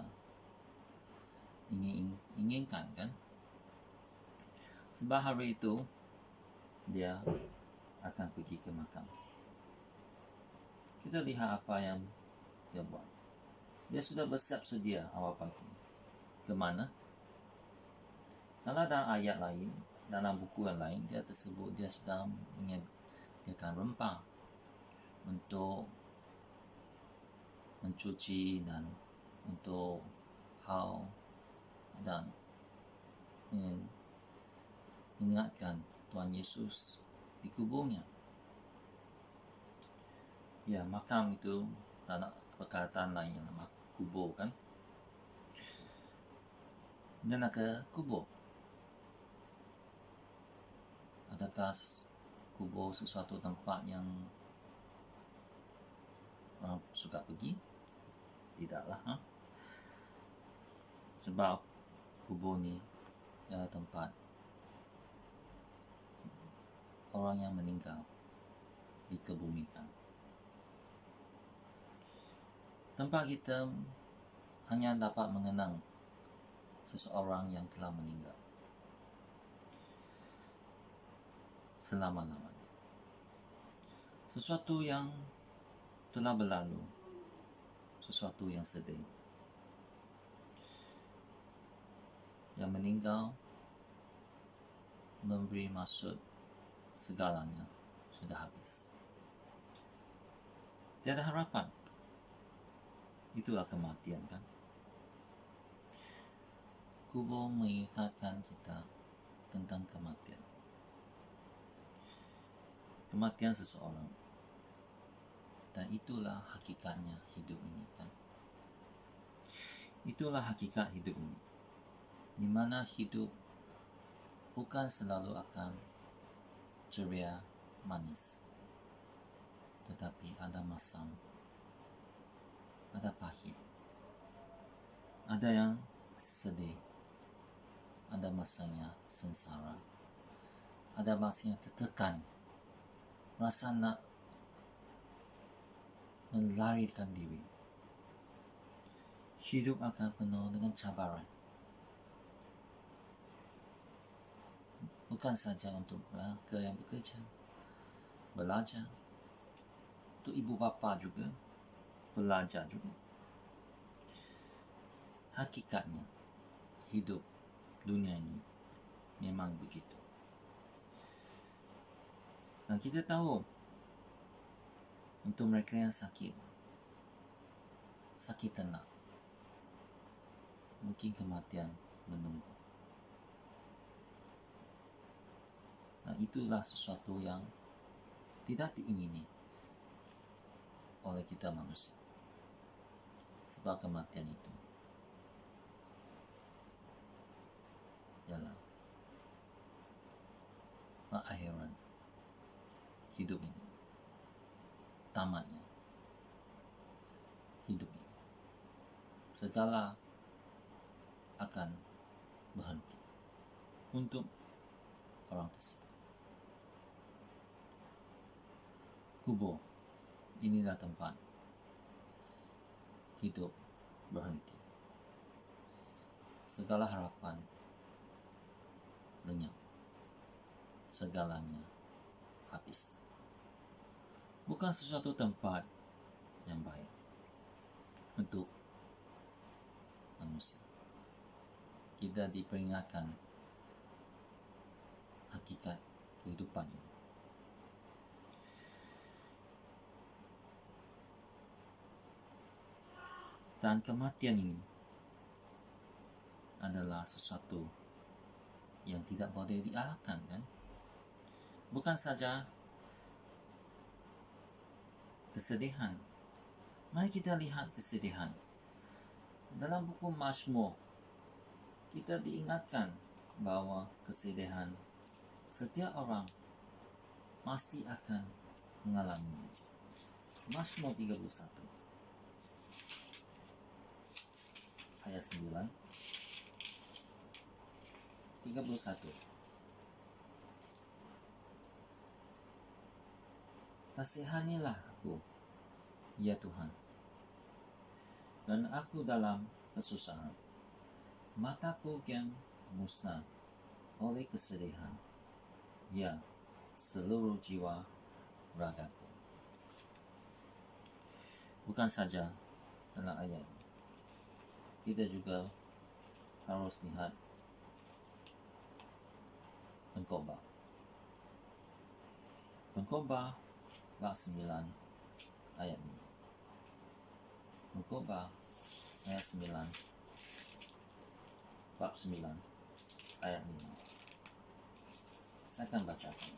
inginkan, kan? Sebab hari itu dia akan pergi ke makam. Kita lihat apa yang dia buat. Dia sudah bersiap sedia awal pagi. Kemana? Kalau dalam ayat lain, dalam buku yang lain, dia tersebut dia sudah menyediakan rempah untuk mencuci dan untuk hal dan mengingatkan Tuhan Yesus di kuburnya. Ya, makam itu dalam perkataan lain yang nama kubur, kan? Dan ke kubur. Adakah kubur sesuatu tempat yang orang suka pergi? Tidaklah, ha? Sebab kubur ni adalah tempat orang yang meninggal dikebumikan. Tempat kita hanya dapat mengenang seseorang yang telah meninggal selama-lamanya. Sesuatu yang telah berlalu, sesuatu yang sedih. Yang meninggal memberi maksud segalanya sudah habis. Tiada harapan. Itulah kematian, kan? Kubur mengingatkan kita tentang kematian. kematian seseorang. Dan itulah hakikatnya hidup ini kan. Itulah hakikat hidup ini. Di mana hidup bukan selalu akan ceria manis. Tetapi ada masam, ada pahit, ada yang sedih, ada masanya sengsara, ada masanya tertekan, rasa nak melarikan diri. Hidup akan penuh dengan cabaran. Bukan saja untuk mereka yang bekerja, belajar, untuk ibu bapa juga, belajar juga. Hakikatnya, hidup dunia ini memang begitu. Dan kita tahu, untuk mereka yang sakit tenang, mungkin kematian menunggu. Dan itulah sesuatu yang tidak diingini oleh kita manusia. Sebab kematian itu ialah pengakhiran hidup ini, tamatnya hidup ini. Segala akan berhenti untuk orang tersebut. Kubur, inilah tempat hidup berhenti. Segala harapan lenyap. Segalanya habis. Bukan sesuatu tempat yang baik untuk manusia. Kita diperingatkan hakikat kehidupan ini. Dan kematian ini adalah sesuatu yang tidak boleh dialahkan, kan? Bukan saja kesedihan. Mari kita lihat kesedihan. Dalam buku Mazmur, kita diingatkan bahwa kesedihan setiap orang pasti akan mengalami. Mazmur 31 ayat 9 31. Kasihanilah aku, ya Tuhan, dan aku dalam kesusahan. Mataku kian musnah oleh kesedihan, ya seluruh jiwa ragaku. Bukan saja dalam ayat ini, kita juga harus lihat Pengkhotbah. Pengkhotbah bab 9 ayat 5. Pengkhotbah ayat 9 bab 9 ayat 5. Saya akan bacakan.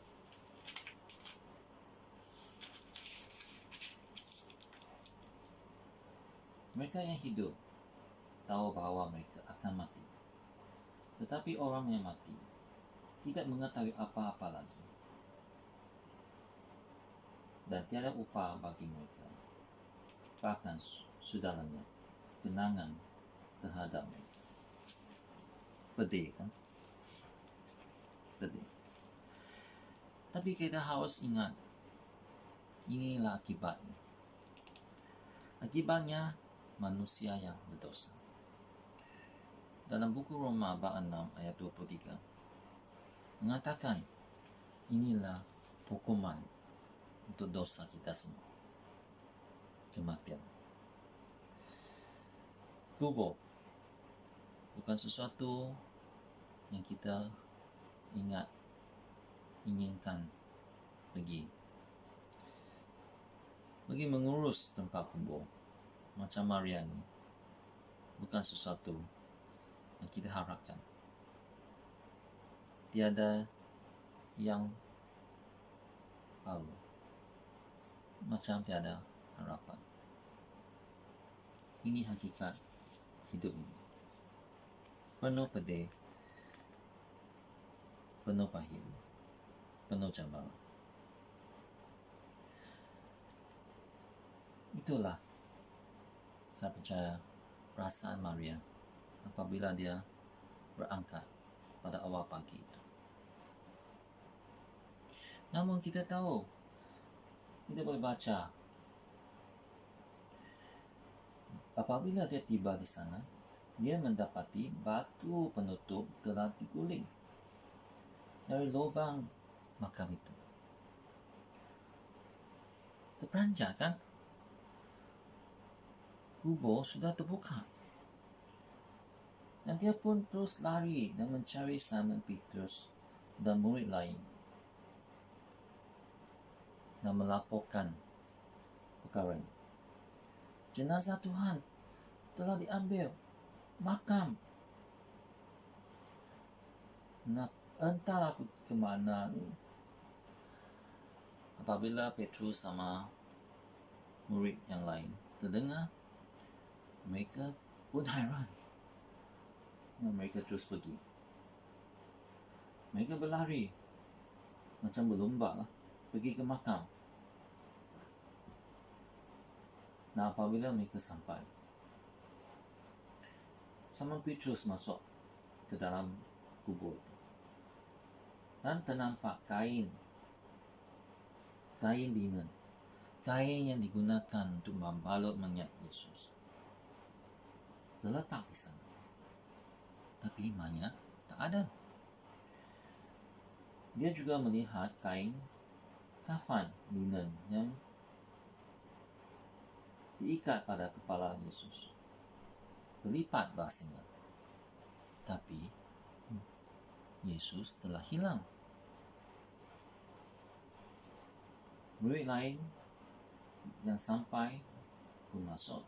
Mereka yang hidup tahu bahwa mereka akan mati. Tetapi orang yang mati tidak mengetahui apa-apa lagi. Dan tiada upah bagi mereka. Bahkan sudah lenyap kenangan terhadap mereka. Pedih, kan? Pedih. Tapi kita harus ingat, inilah akibatnya. Akibatnya manusia yang berdosa. Dalam buku Roma bab 6 ayat 23 mengatakan, inilah hukuman untuk dosa kita semua. Kematian. Kubur bukan sesuatu yang kita inginkan pergi mengurus tempat kubur macam Maria ini bukan sesuatu yang kita harapkan. Tiada yang haru, macam tiada harapan. Ini hakikat hidup ini. Penuh pedih, penuh pahit, penuh cabaran. Itulah saya percaya perasaan Maria apabila dia berangkat pada awal pagi itu. Namun kita tahu, kita boleh baca, apabila dia tiba di sana, dia mendapati batu penutup telah diguling dari lubang makam itu. Terperanjat kan? Kubur sudah terbuka. Dan dia pun terus lari dan mencari Simon Petrus dan murid lain dan melaporkan perkara ini. Jenazah Tuhan telah diambil, makam. Nah, entahlah ke mana. Apabila Petrus sama murid yang lain terdengar, mereka pun hairan. Mereka terus pergi. Mereka berlari macam berlomba pergi ke makam. Nah, apabila mereka sampai, Simon Petrus masuk ke dalam kubur itu. Dan ternampak kain linen, kain yang digunakan untuk membalut mayat Yesus, terletak di sana. Tapi mayat tak ada. Dia juga melihat kain kafan linen yang diikat pada kepala Yesus, terlipat berasingkat. Tapi Yesus telah hilang. Murid lain yang sampai pun masuk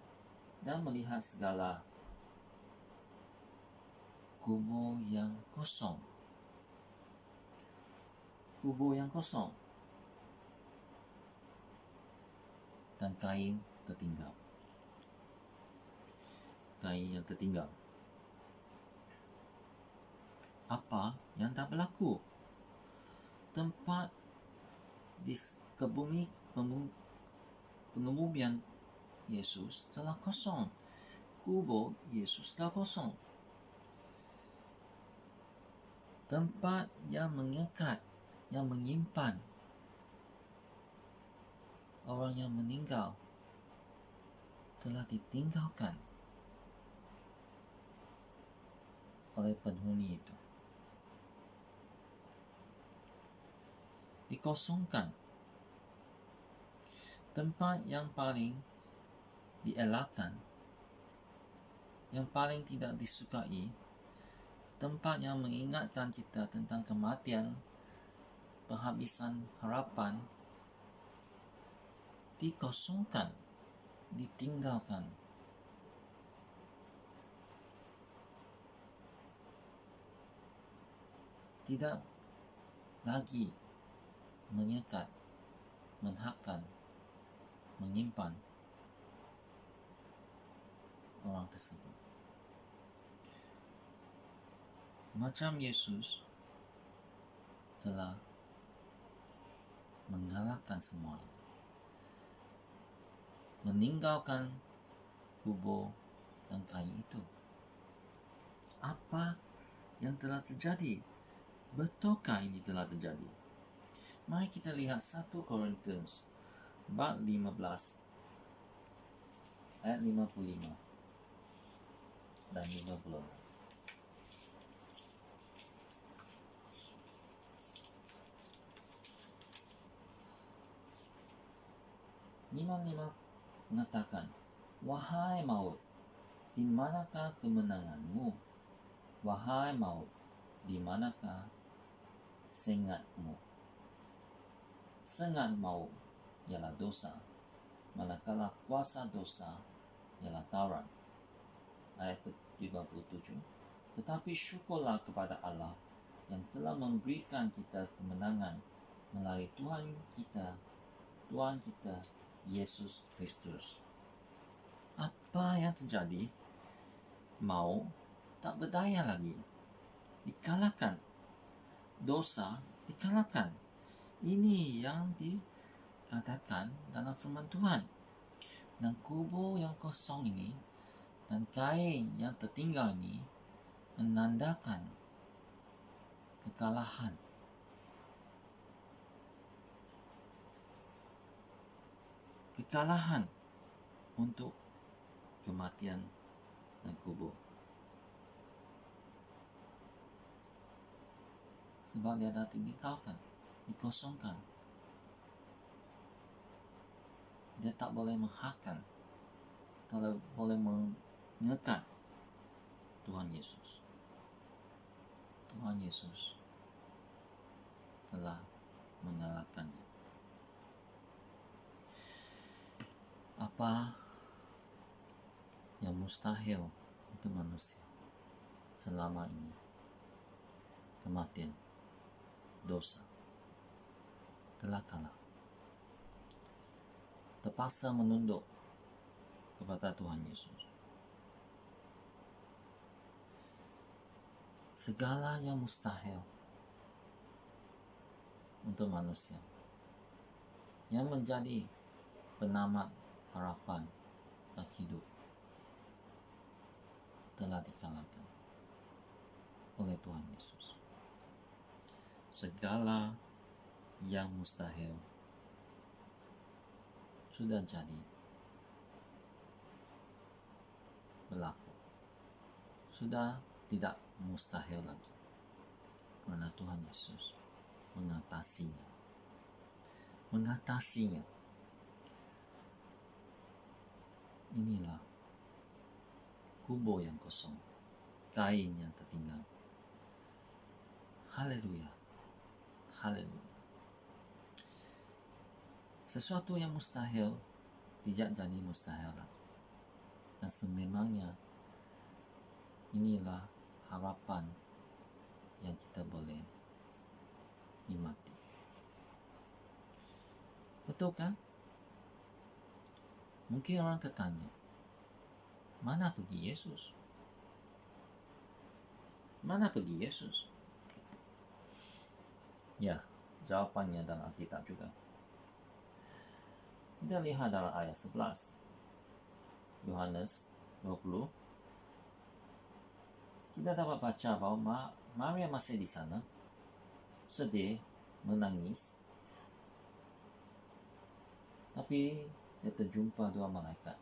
dan melihat segala kubur yang kosong. Kubur yang kosong. Dan kain tertinggal. Kain yang tertinggal. Apa yang tak berlaku? Tempat di kebumi pengebumian Yesus telah kosong. Kubur Yesus telah kosong. Tempat yang mengikat, yang menyimpan orang yang meninggal telah ditinggalkan oleh penghuni itu. Dikosongkan. Tempat yang paling dielakkan, yang paling tidak disukai, tempat yang mengingatkan kita tentang kematian, penghabisan harapan, dikosongkan, ditinggalkan. Tidak lagi menyekat, menghakkan, menyimpan orang tersebut. Macam Yesus telah mengalahkan semua, meninggalkan kubur dan kain itu. Apa yang telah terjadi? Betulkah ini telah terjadi? Mari kita lihat 1 Korintus bab 15 ayat 55 dan 56. Lima mengatakan, wahai maut, di manakah kemenanganmu? Wahai maut, di manakah sengatmu? Sengat maut ialah dosa, manakala kuasa dosa ialah Taurat. Ayat ke-57. Tetapi syukurlah kepada Allah yang telah memberikan kita kemenangan melalui Tuhan kita Yesus Kristus. Apa yang terjadi? Maut tak berdaya lagi, dikalahkan. Dosa dikalahkan. Ini yang dikatakan dalam firman Tuhan. Dan kubur yang kosong ini dan kain yang tertinggal ini menandakan kekalahan. Kekalahan untuk kematian dan kubur. Sebab dia dah ditinggalkan, dikosongkan. Dia tak boleh menghakan, tak boleh mengekan Tuhan Yesus. Tuhan Yesus telah mengalahkannya. Apa yang mustahil untuk manusia selama ini? Kematian, dosa telah kalah. Terpaksa menunduk kepada Tuhan Yesus. Segala yang mustahil untuk manusia yang menjadi penamat harapan dan hidup telah dikalahkan oleh Tuhan Yesus. Segala yang mustahil sudah jadi berlaku. Sudah tidak mustahil lagi. Karena Tuhan Yesus mengatasinya. Inilah kubur yang kosong, kain yang tertinggal. Haleluya. Haleluya. Sesuatu yang mustahil tidak jadi mustahil lagi. Dan sememangnya inilah harapan yang kita boleh nikmati. Betul kan? Mungkin orang tertanya, mana pergi Yesus? Mana pergi Yesus? Ya, jawapannya dalam Alkitab juga. Kita lihat dalam ayat 11 Yohanes 20. Kita dapat baca bahwa Maria masih di sana, sedih, menangis. Tapi dia terjumpa dua malaikat.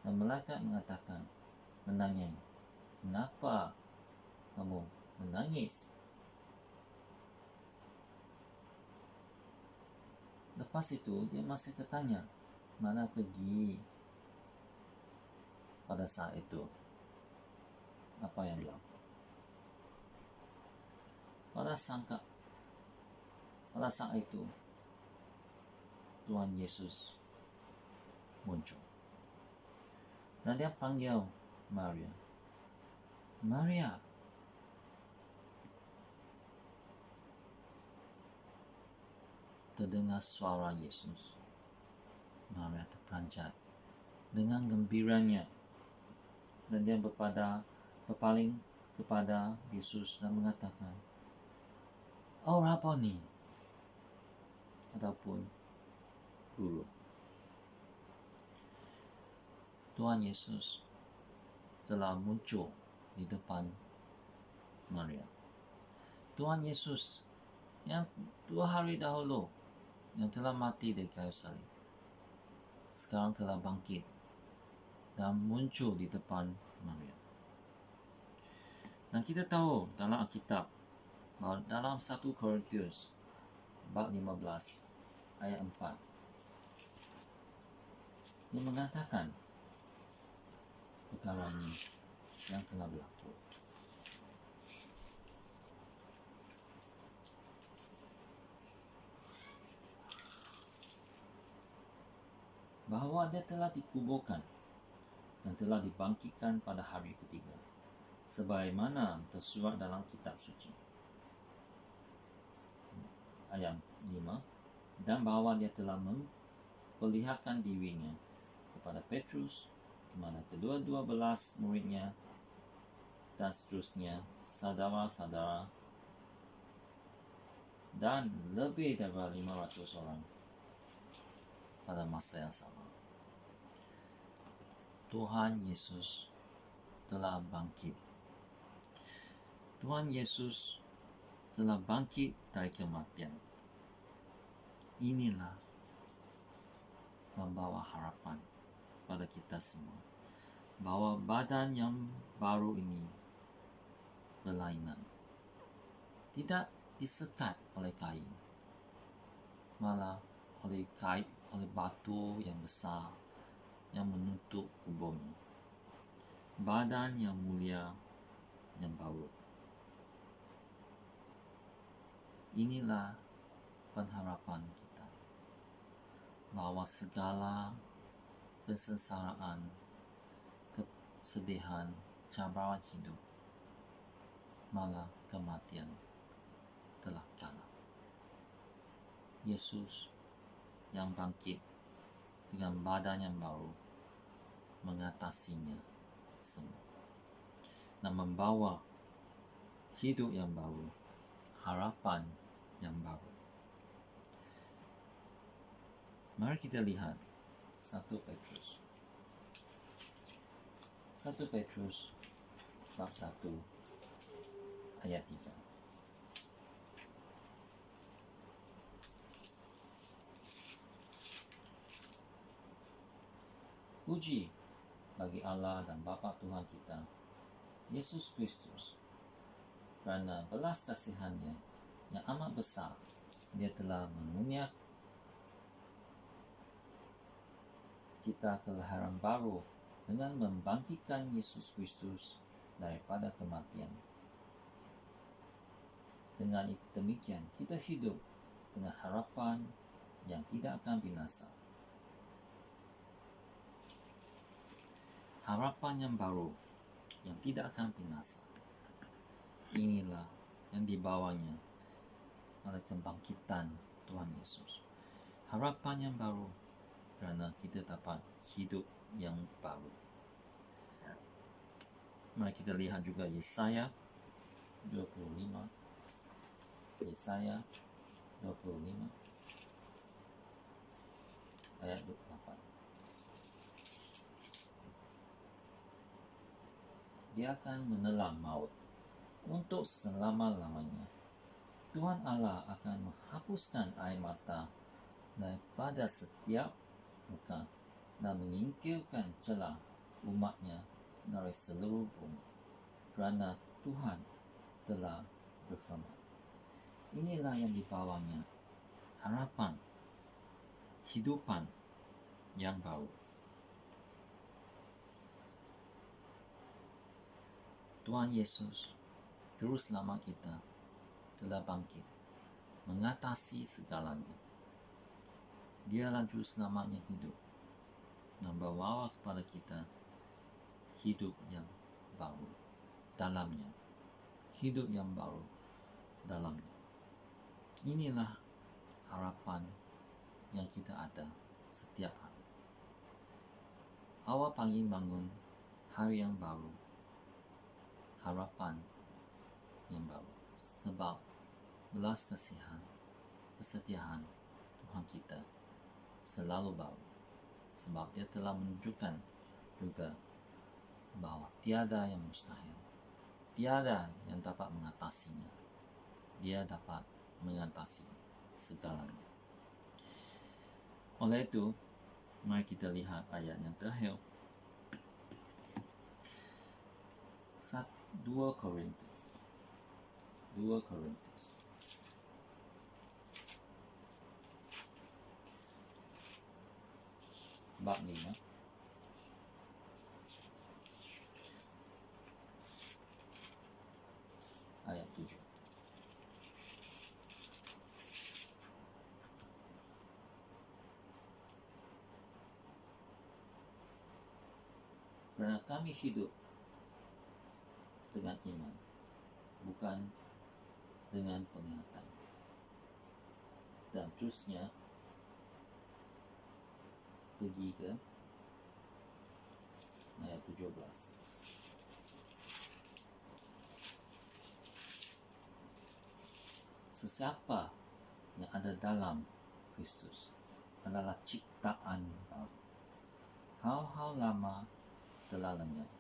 Dan malaikat mengatakan, menanyanya, kenapa kamu menangis? Lepas itu dia masih tertanya, mana pergi? Pada saat itu apa yang berlaku? Pada saat itu Tuhan Yesus muncul dan dia panggil Maria. Maria. Terdengar suara Yesus. Maria terperanjat dengan gembiranya dan dia berpaling kepada Yesus dan mengatakan, "Oh Rabboni," ataupun guru. Tuhan Yesus telah muncul di depan Maria. Tuhan Yesus yang 2 hari dahulu yang telah mati di kayu salib sekarang telah bangkit dan muncul di depan Maria. Dan kita tahu dalam Alkitab, dalam 1 Korintus bab 15 ayat 4, dia mengatakan perkara ini yang telah berlaku. Bahwa dia telah dikuburkan dan telah dibangkitkan pada hari ketiga, sebagaimana tersurat dalam kitab suci. ayat 5, dan bahwa dia telah memperlihatkan dirinya kepada Petrus, kepada kedua-12 muridnya, dan seterusnya, saudara-saudara, dan lebih dari 500 orang pada masa yang sama. Tuhan Yesus telah bangkit. Tuhan Yesus telah bangkit dari kematian. Inilah membawa harapan pada kita semua, bahwa badan yang baru ini berlainan, tidak disekat oleh kain, malah oleh batu yang besar yang menutup kuburnya. Badan yang mulia yang baru. Inilah pengharapan kita, bahwa segala kesengsaraan, kesedihan, cabaran hidup, malah kematian telah kalah. Yesus yang bangkit dengan badan yang baru mengatasinya semua dan membawa hidup yang baru, harapan yang baru. Mari kita lihat 1 Petrus bab 1 ayat 3. Puji bagi Allah dan Bapa Tuhan kita, Yesus Kristus, kerana belas kasihannya yang amat besar, Dia telah mengunyah kita kelahiran baru dengan membangkitkan Yesus Kristus daripada kematian. Dengan demikian, kita hidup dengan harapan yang tidak akan binasa. Harapan yang baru yang tidak akan binasa. Inilah yang dibawanya oleh kebangkitan Tuhan Yesus. Harapan yang baru kerana kita dapat hidup yang baru. Mari kita lihat juga Yesaya 25. Yesaya 25 ayat 28. Dia akan menelan maut untuk selama-lamanya. Tuhan Allah akan menghapuskan air mata daripada setiap muka dan menyingkirkan celah umatnya dari seluruh bumi, kerana Tuhan telah berfirman. Inilah yang dibawanya harapan, hidupan yang baru. Tuhan Yesus, Juru Selamat kita, telah bangkit, mengatasi segalanya. Dialah Juru Selamat yang hidup dan membawa kepada kita hidup yang baru dalamnya. Hidup yang baru dalamnya. Inilah harapan yang kita ada setiap hari. Awal pagi bangun, hari yang baru, harapan yang baru, sebab belas kasihan, kesetiaan Tuhan kita selalu baru, sebab Dia telah menunjukkan juga bahwa tiada yang mustahil, tiada yang dapat mengatasinya. Dia dapat mengatasi segalanya. Oleh itu, mari kita lihat ayat yang terakhir, 2 Korintus bab 5 ayat 7. Kerana kami hidup dengan iman, bukan dengan penglihatan. terusnya pergi ke ayat 17. Sesiapa yang ada dalam Kristus adalah ciptaan baru. Hal-hal lama telah lenyap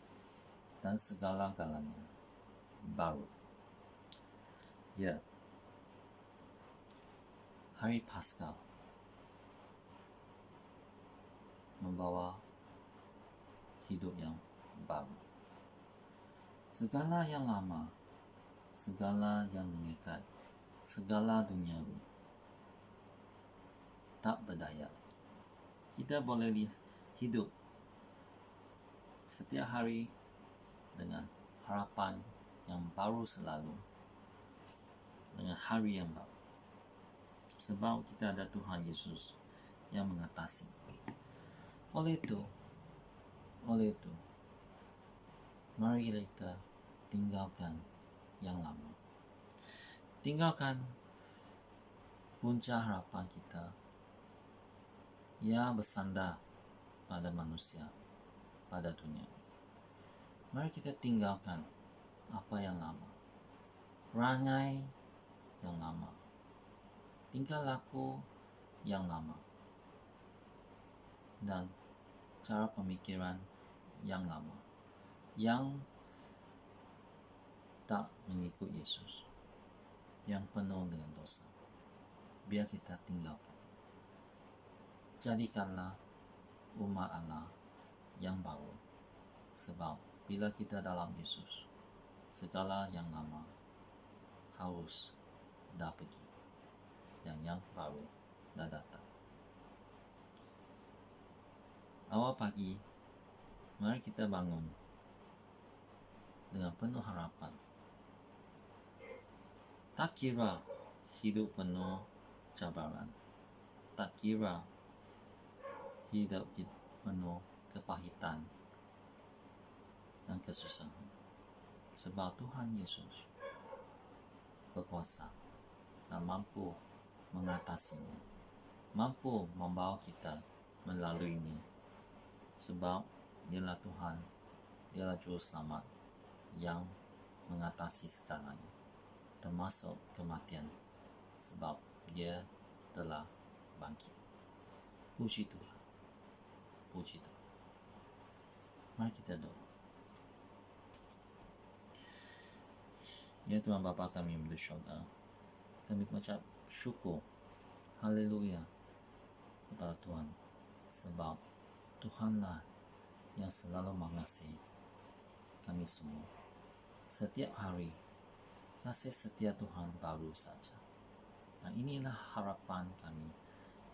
dan segala-galanya baru. Ya, hari Paskah membawa hidup yang baru. Segala yang lama, segala yang mengikat, segala duniawi tak berdaya lagi. Kita boleh hidup setiap hari dengan harapan yang baru selalu, dengan hari yang baru. Sebab kita ada Tuhan Yesus yang mengatasi. Oleh itu, mari kita tinggalkan yang lama. Tinggalkan punca harapan kita yang bersandar pada manusia, pada dunia. Mari kita tinggalkan apa yang lama, perangai yang lama, tingkah laku yang lama, dan cara pemikiran yang lama, yang tak mengikut Yesus, yang penuh dengan dosa. Biar kita tinggalkan. Jadikanlah umat Allah yang baru. Sebab bila kita dalam Yesus, segala yang lama harus dah pergi, dan yang baru dah datang. Awal pagi, mari kita bangun dengan penuh harapan. Tak kira hidup penuh cabaran, tak kira hidup penuh kepahitan dan kesusahan. Sebab Tuhan Yesus berkuasa dan mampu mengatasinya, mampu membawa kita melaluinya. Sebab Dialah Tuhan, Dialah Juru Selamat yang mengatasi segalanya, termasuk kematian. Sebab Dia telah bangkit. Puji Tuhan, puji Tuhan. Mari kita doa. Ya Tuhan Bapa kami di syurga, kami mengucap syukur, haleluya kepada Tuhan. Sebab Tuhanlah yang selalu mengasihi kami semua. Setiap hari, kasih setia Tuhan baru saja. Dan inilah harapan kami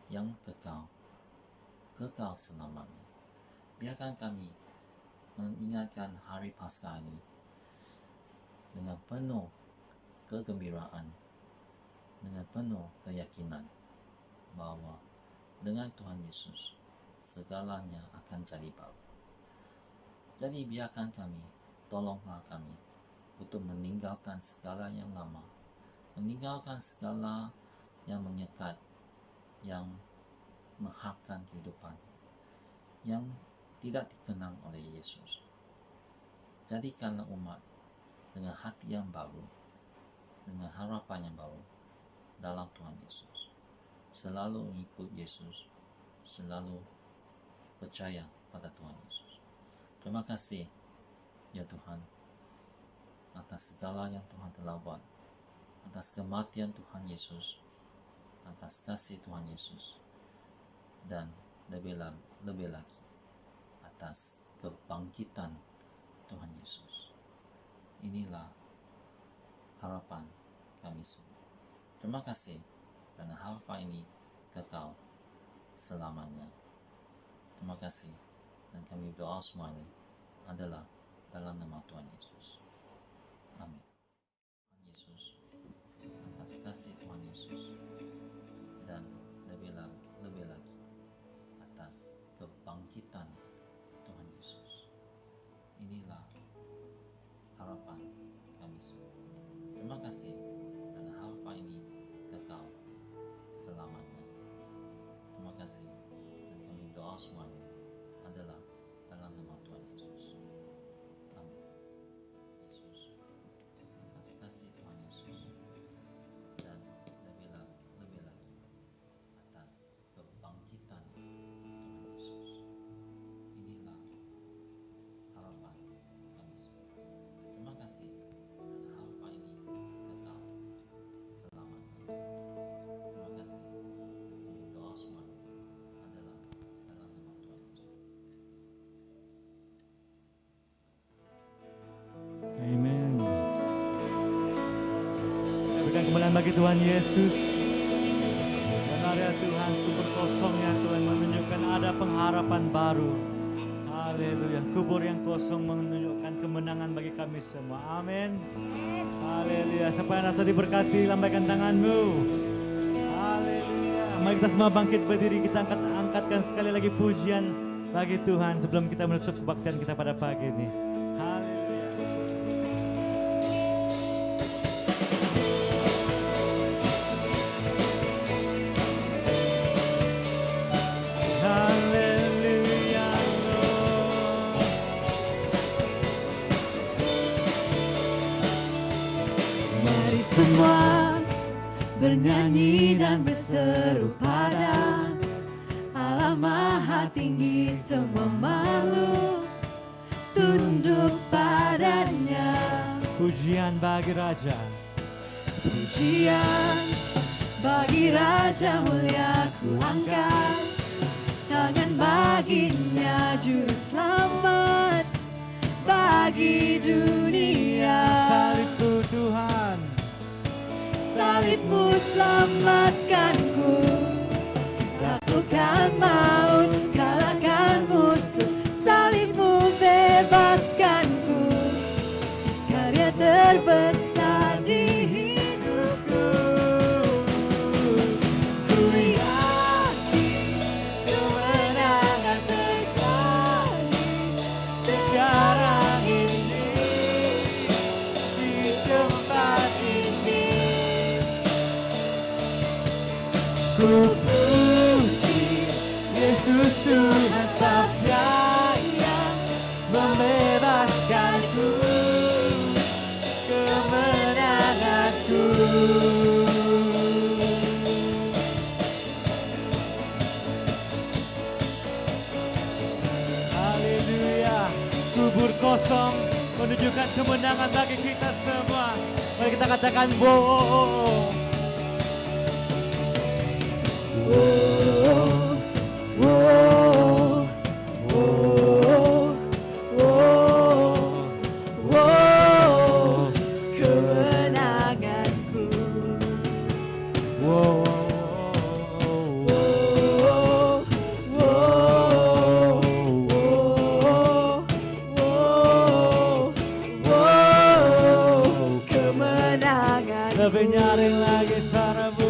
yang kekal selamanya. Biarkan kami mengingatkan hari Paskah ini dengan penuh kegembiraan, dengan penuh keyakinan bahwa dengan Tuhan Yesus segalanya akan jadi baru. Jadi biarkan kami, tolonglah kami untuk meninggalkan segala yang lama, meninggalkan segala yang menyekat, yang menghakkan kehidupan, yang tidak dikenang oleh Yesus. Jadikanlah umat dengan hati yang baru, dengan harapan yang baru dalam Tuhan Yesus. Selalu mengikut Yesus, selalu percaya pada Tuhan Yesus. Terima kasih ya Tuhan atas segala yang Tuhan telah buat, atas kematian Tuhan Yesus, atas kasih Tuhan Yesus, dan lebih lagi atas kebangkitan Tuhan Yesus. Inilah harapan kami semua. Terima kasih karena harapan ini kekal selamanya. Terima kasih, dan kami doa semua ini adalah dalam nama Tuhan Yesus. Amin. Tuhan Yesus, atas kasih Tuhan Yesus, dan lebih lagi atas kebangkitan Tuhan Yesus. Inilah harapan kami semua. Terima kasih karena harapan ini kekal selamanya. kasih dan kami doa semuanya adalah dalam nama Tuhan Yesus. Amin. Yesus, atas kasih Tuhan Yesus dan lebih lagi atas kebangkitan Tuhan Yesus. Inilah harapan kami semua. Terima kasih karena harapan ini kekal selamanya. Terima kasih dan kami doa semuanya adalah dalam nama Tuhan Yesus. Amen. Kita berikan kemuliaan bagi Tuhan Yesus. Dan area Tuhan kubur kosongnya Tuhan menunjukkan ada pengharapan baru. Haleluya. Kubur yang kosong menunjukkan kemenangan bagi kami semua. Amin. Haleluya. Siapa yang rasa diberkati, lambaikan tanganmu. Haleluya. Mari kita semua bangkit berdiri, kita angkatkan sekali lagi pujian bagi Tuhan sebelum kita menutup kebaktian kita pada pagi ini. Haleluya. Haleluya, Lord. Mari semua bernyanyi dan berseru pada Allah Maha Tinggi, semua makhluk tunduk padanya. Pujian bagi Raja. Pujian bagi Raja mulia, ku angkat tangan baginya, juru selamat bagi dunia. Salibku Tuhan, Salibmu selamatkanku, lakukan maut, kalahkan musuh. Salibmu bebaskanku, karya terbesar di hidupku. Ku yakin kemenangan terjadi sekarang ini, di tempat ini. Ku puji Yesus Tuhan sebab Dia yang membebaskanku, kemenanganku. haleluya. Kubur kosong menunjukkan kemenangan bagi kita semua. Mari kita katakan wow. Kemenanganku. Wow. Kemenangan. Lebih nyaring lagi suaramu.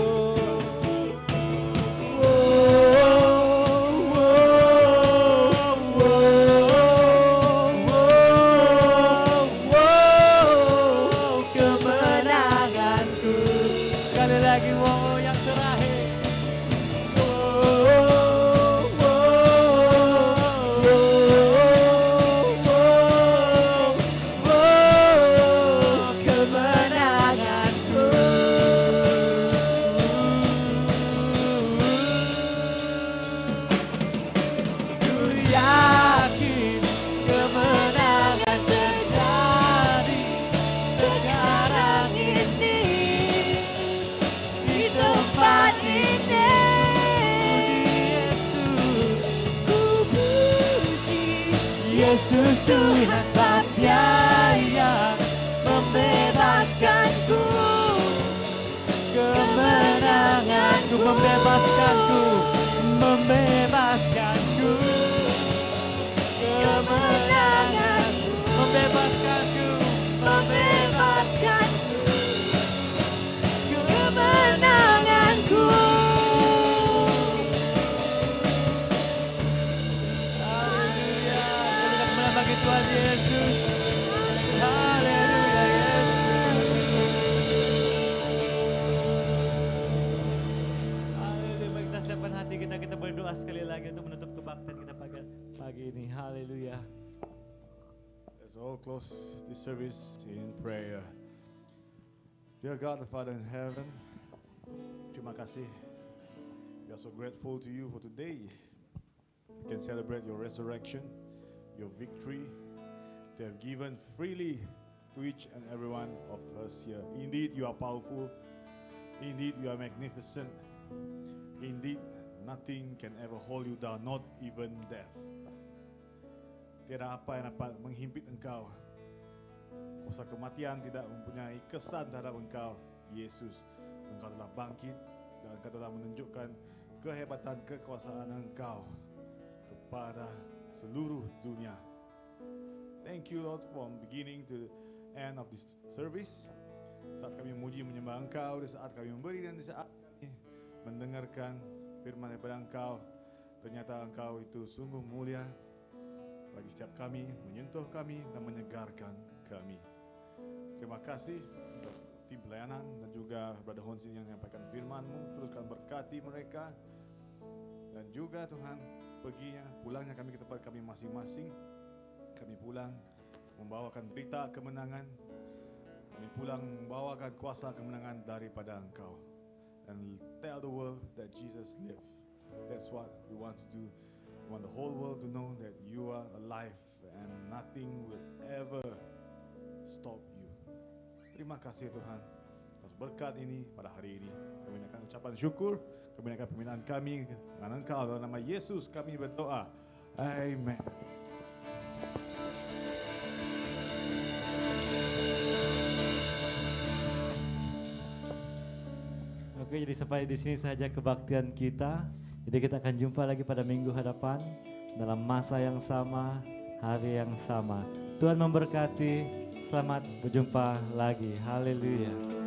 Kemenanganku. Sekali lagi wow yang terakhir. Kemenanganku. Ku yakin kemenangan terjadi Sekarang ini, di tempat ini, ku puji Yesus Tuhan sebab Dia yang membebaskanku, kemenanganku, membebaskanku, membebaskanku, kemenanganku, membebaskanku, membebaskanku, kemenanganku. Haleluya. Berikan kemuliaan bagi Tuhan Yesus. Haleluya Yesus. Haleluya. Mari kita siapkan hati hati kita berdoa sekali lagi untuk menutup kebaktian kita pagi ini. Haleluya. Let's all close this service in prayer. Dear God, the Father in heaven, terima kasih. We are so grateful to you for today. We can celebrate your resurrection, your victory, to have given freely to each and every one of us here. Indeed, you are powerful. Indeed, you are magnificent. Indeed, nothing can ever hold you down, not even death. Tiada apa yang dapat menghimpit engkau. Kuasa kematian tidak mempunyai kesan terhadap engkau, Yesus. Engkau telah bangkit dan engkau telah menunjukkan kehebatan kekuasaan engkau kepada seluruh dunia. Thank you Lord from beginning to end of this service. Saat kami memuji menyembah engkau, di saat kami memberi dan di saat kami mendengarkan firman daripada engkau, ternyata engkau itu sungguh mulia bagi setiap kami, menyentuh kami dan menyegarkan kami. Terima kasih untuk tim pelayanan dan juga Brother Honsin yang menyampaikan firman-Mu. Teruskan berkati mereka. Dan juga Tuhan, pulangnya kami ke tempat kami masing-masing. Kami pulang membawakan berita kemenangan. Kami pulang membawakan kuasa kemenangan daripada Engkau. And tell the world that Jesus lives. That's what we want to do. We want the whole world to know that you are alive and nothing will ever stop you. Terima kasih Tuhan atas berkat ini pada hari ini. Kami akan ucapan syukur, kami akan permintaan kami dengan Engkau dalam nama Yesus kami berdoa. Amen. Oke, jadi sampai di sini saja kebaktian kita. Jadi kita akan jumpa lagi pada minggu hadapan dalam masa yang sama, hari yang sama. Tuhan memberkati. Selamat berjumpa lagi. Haleluya.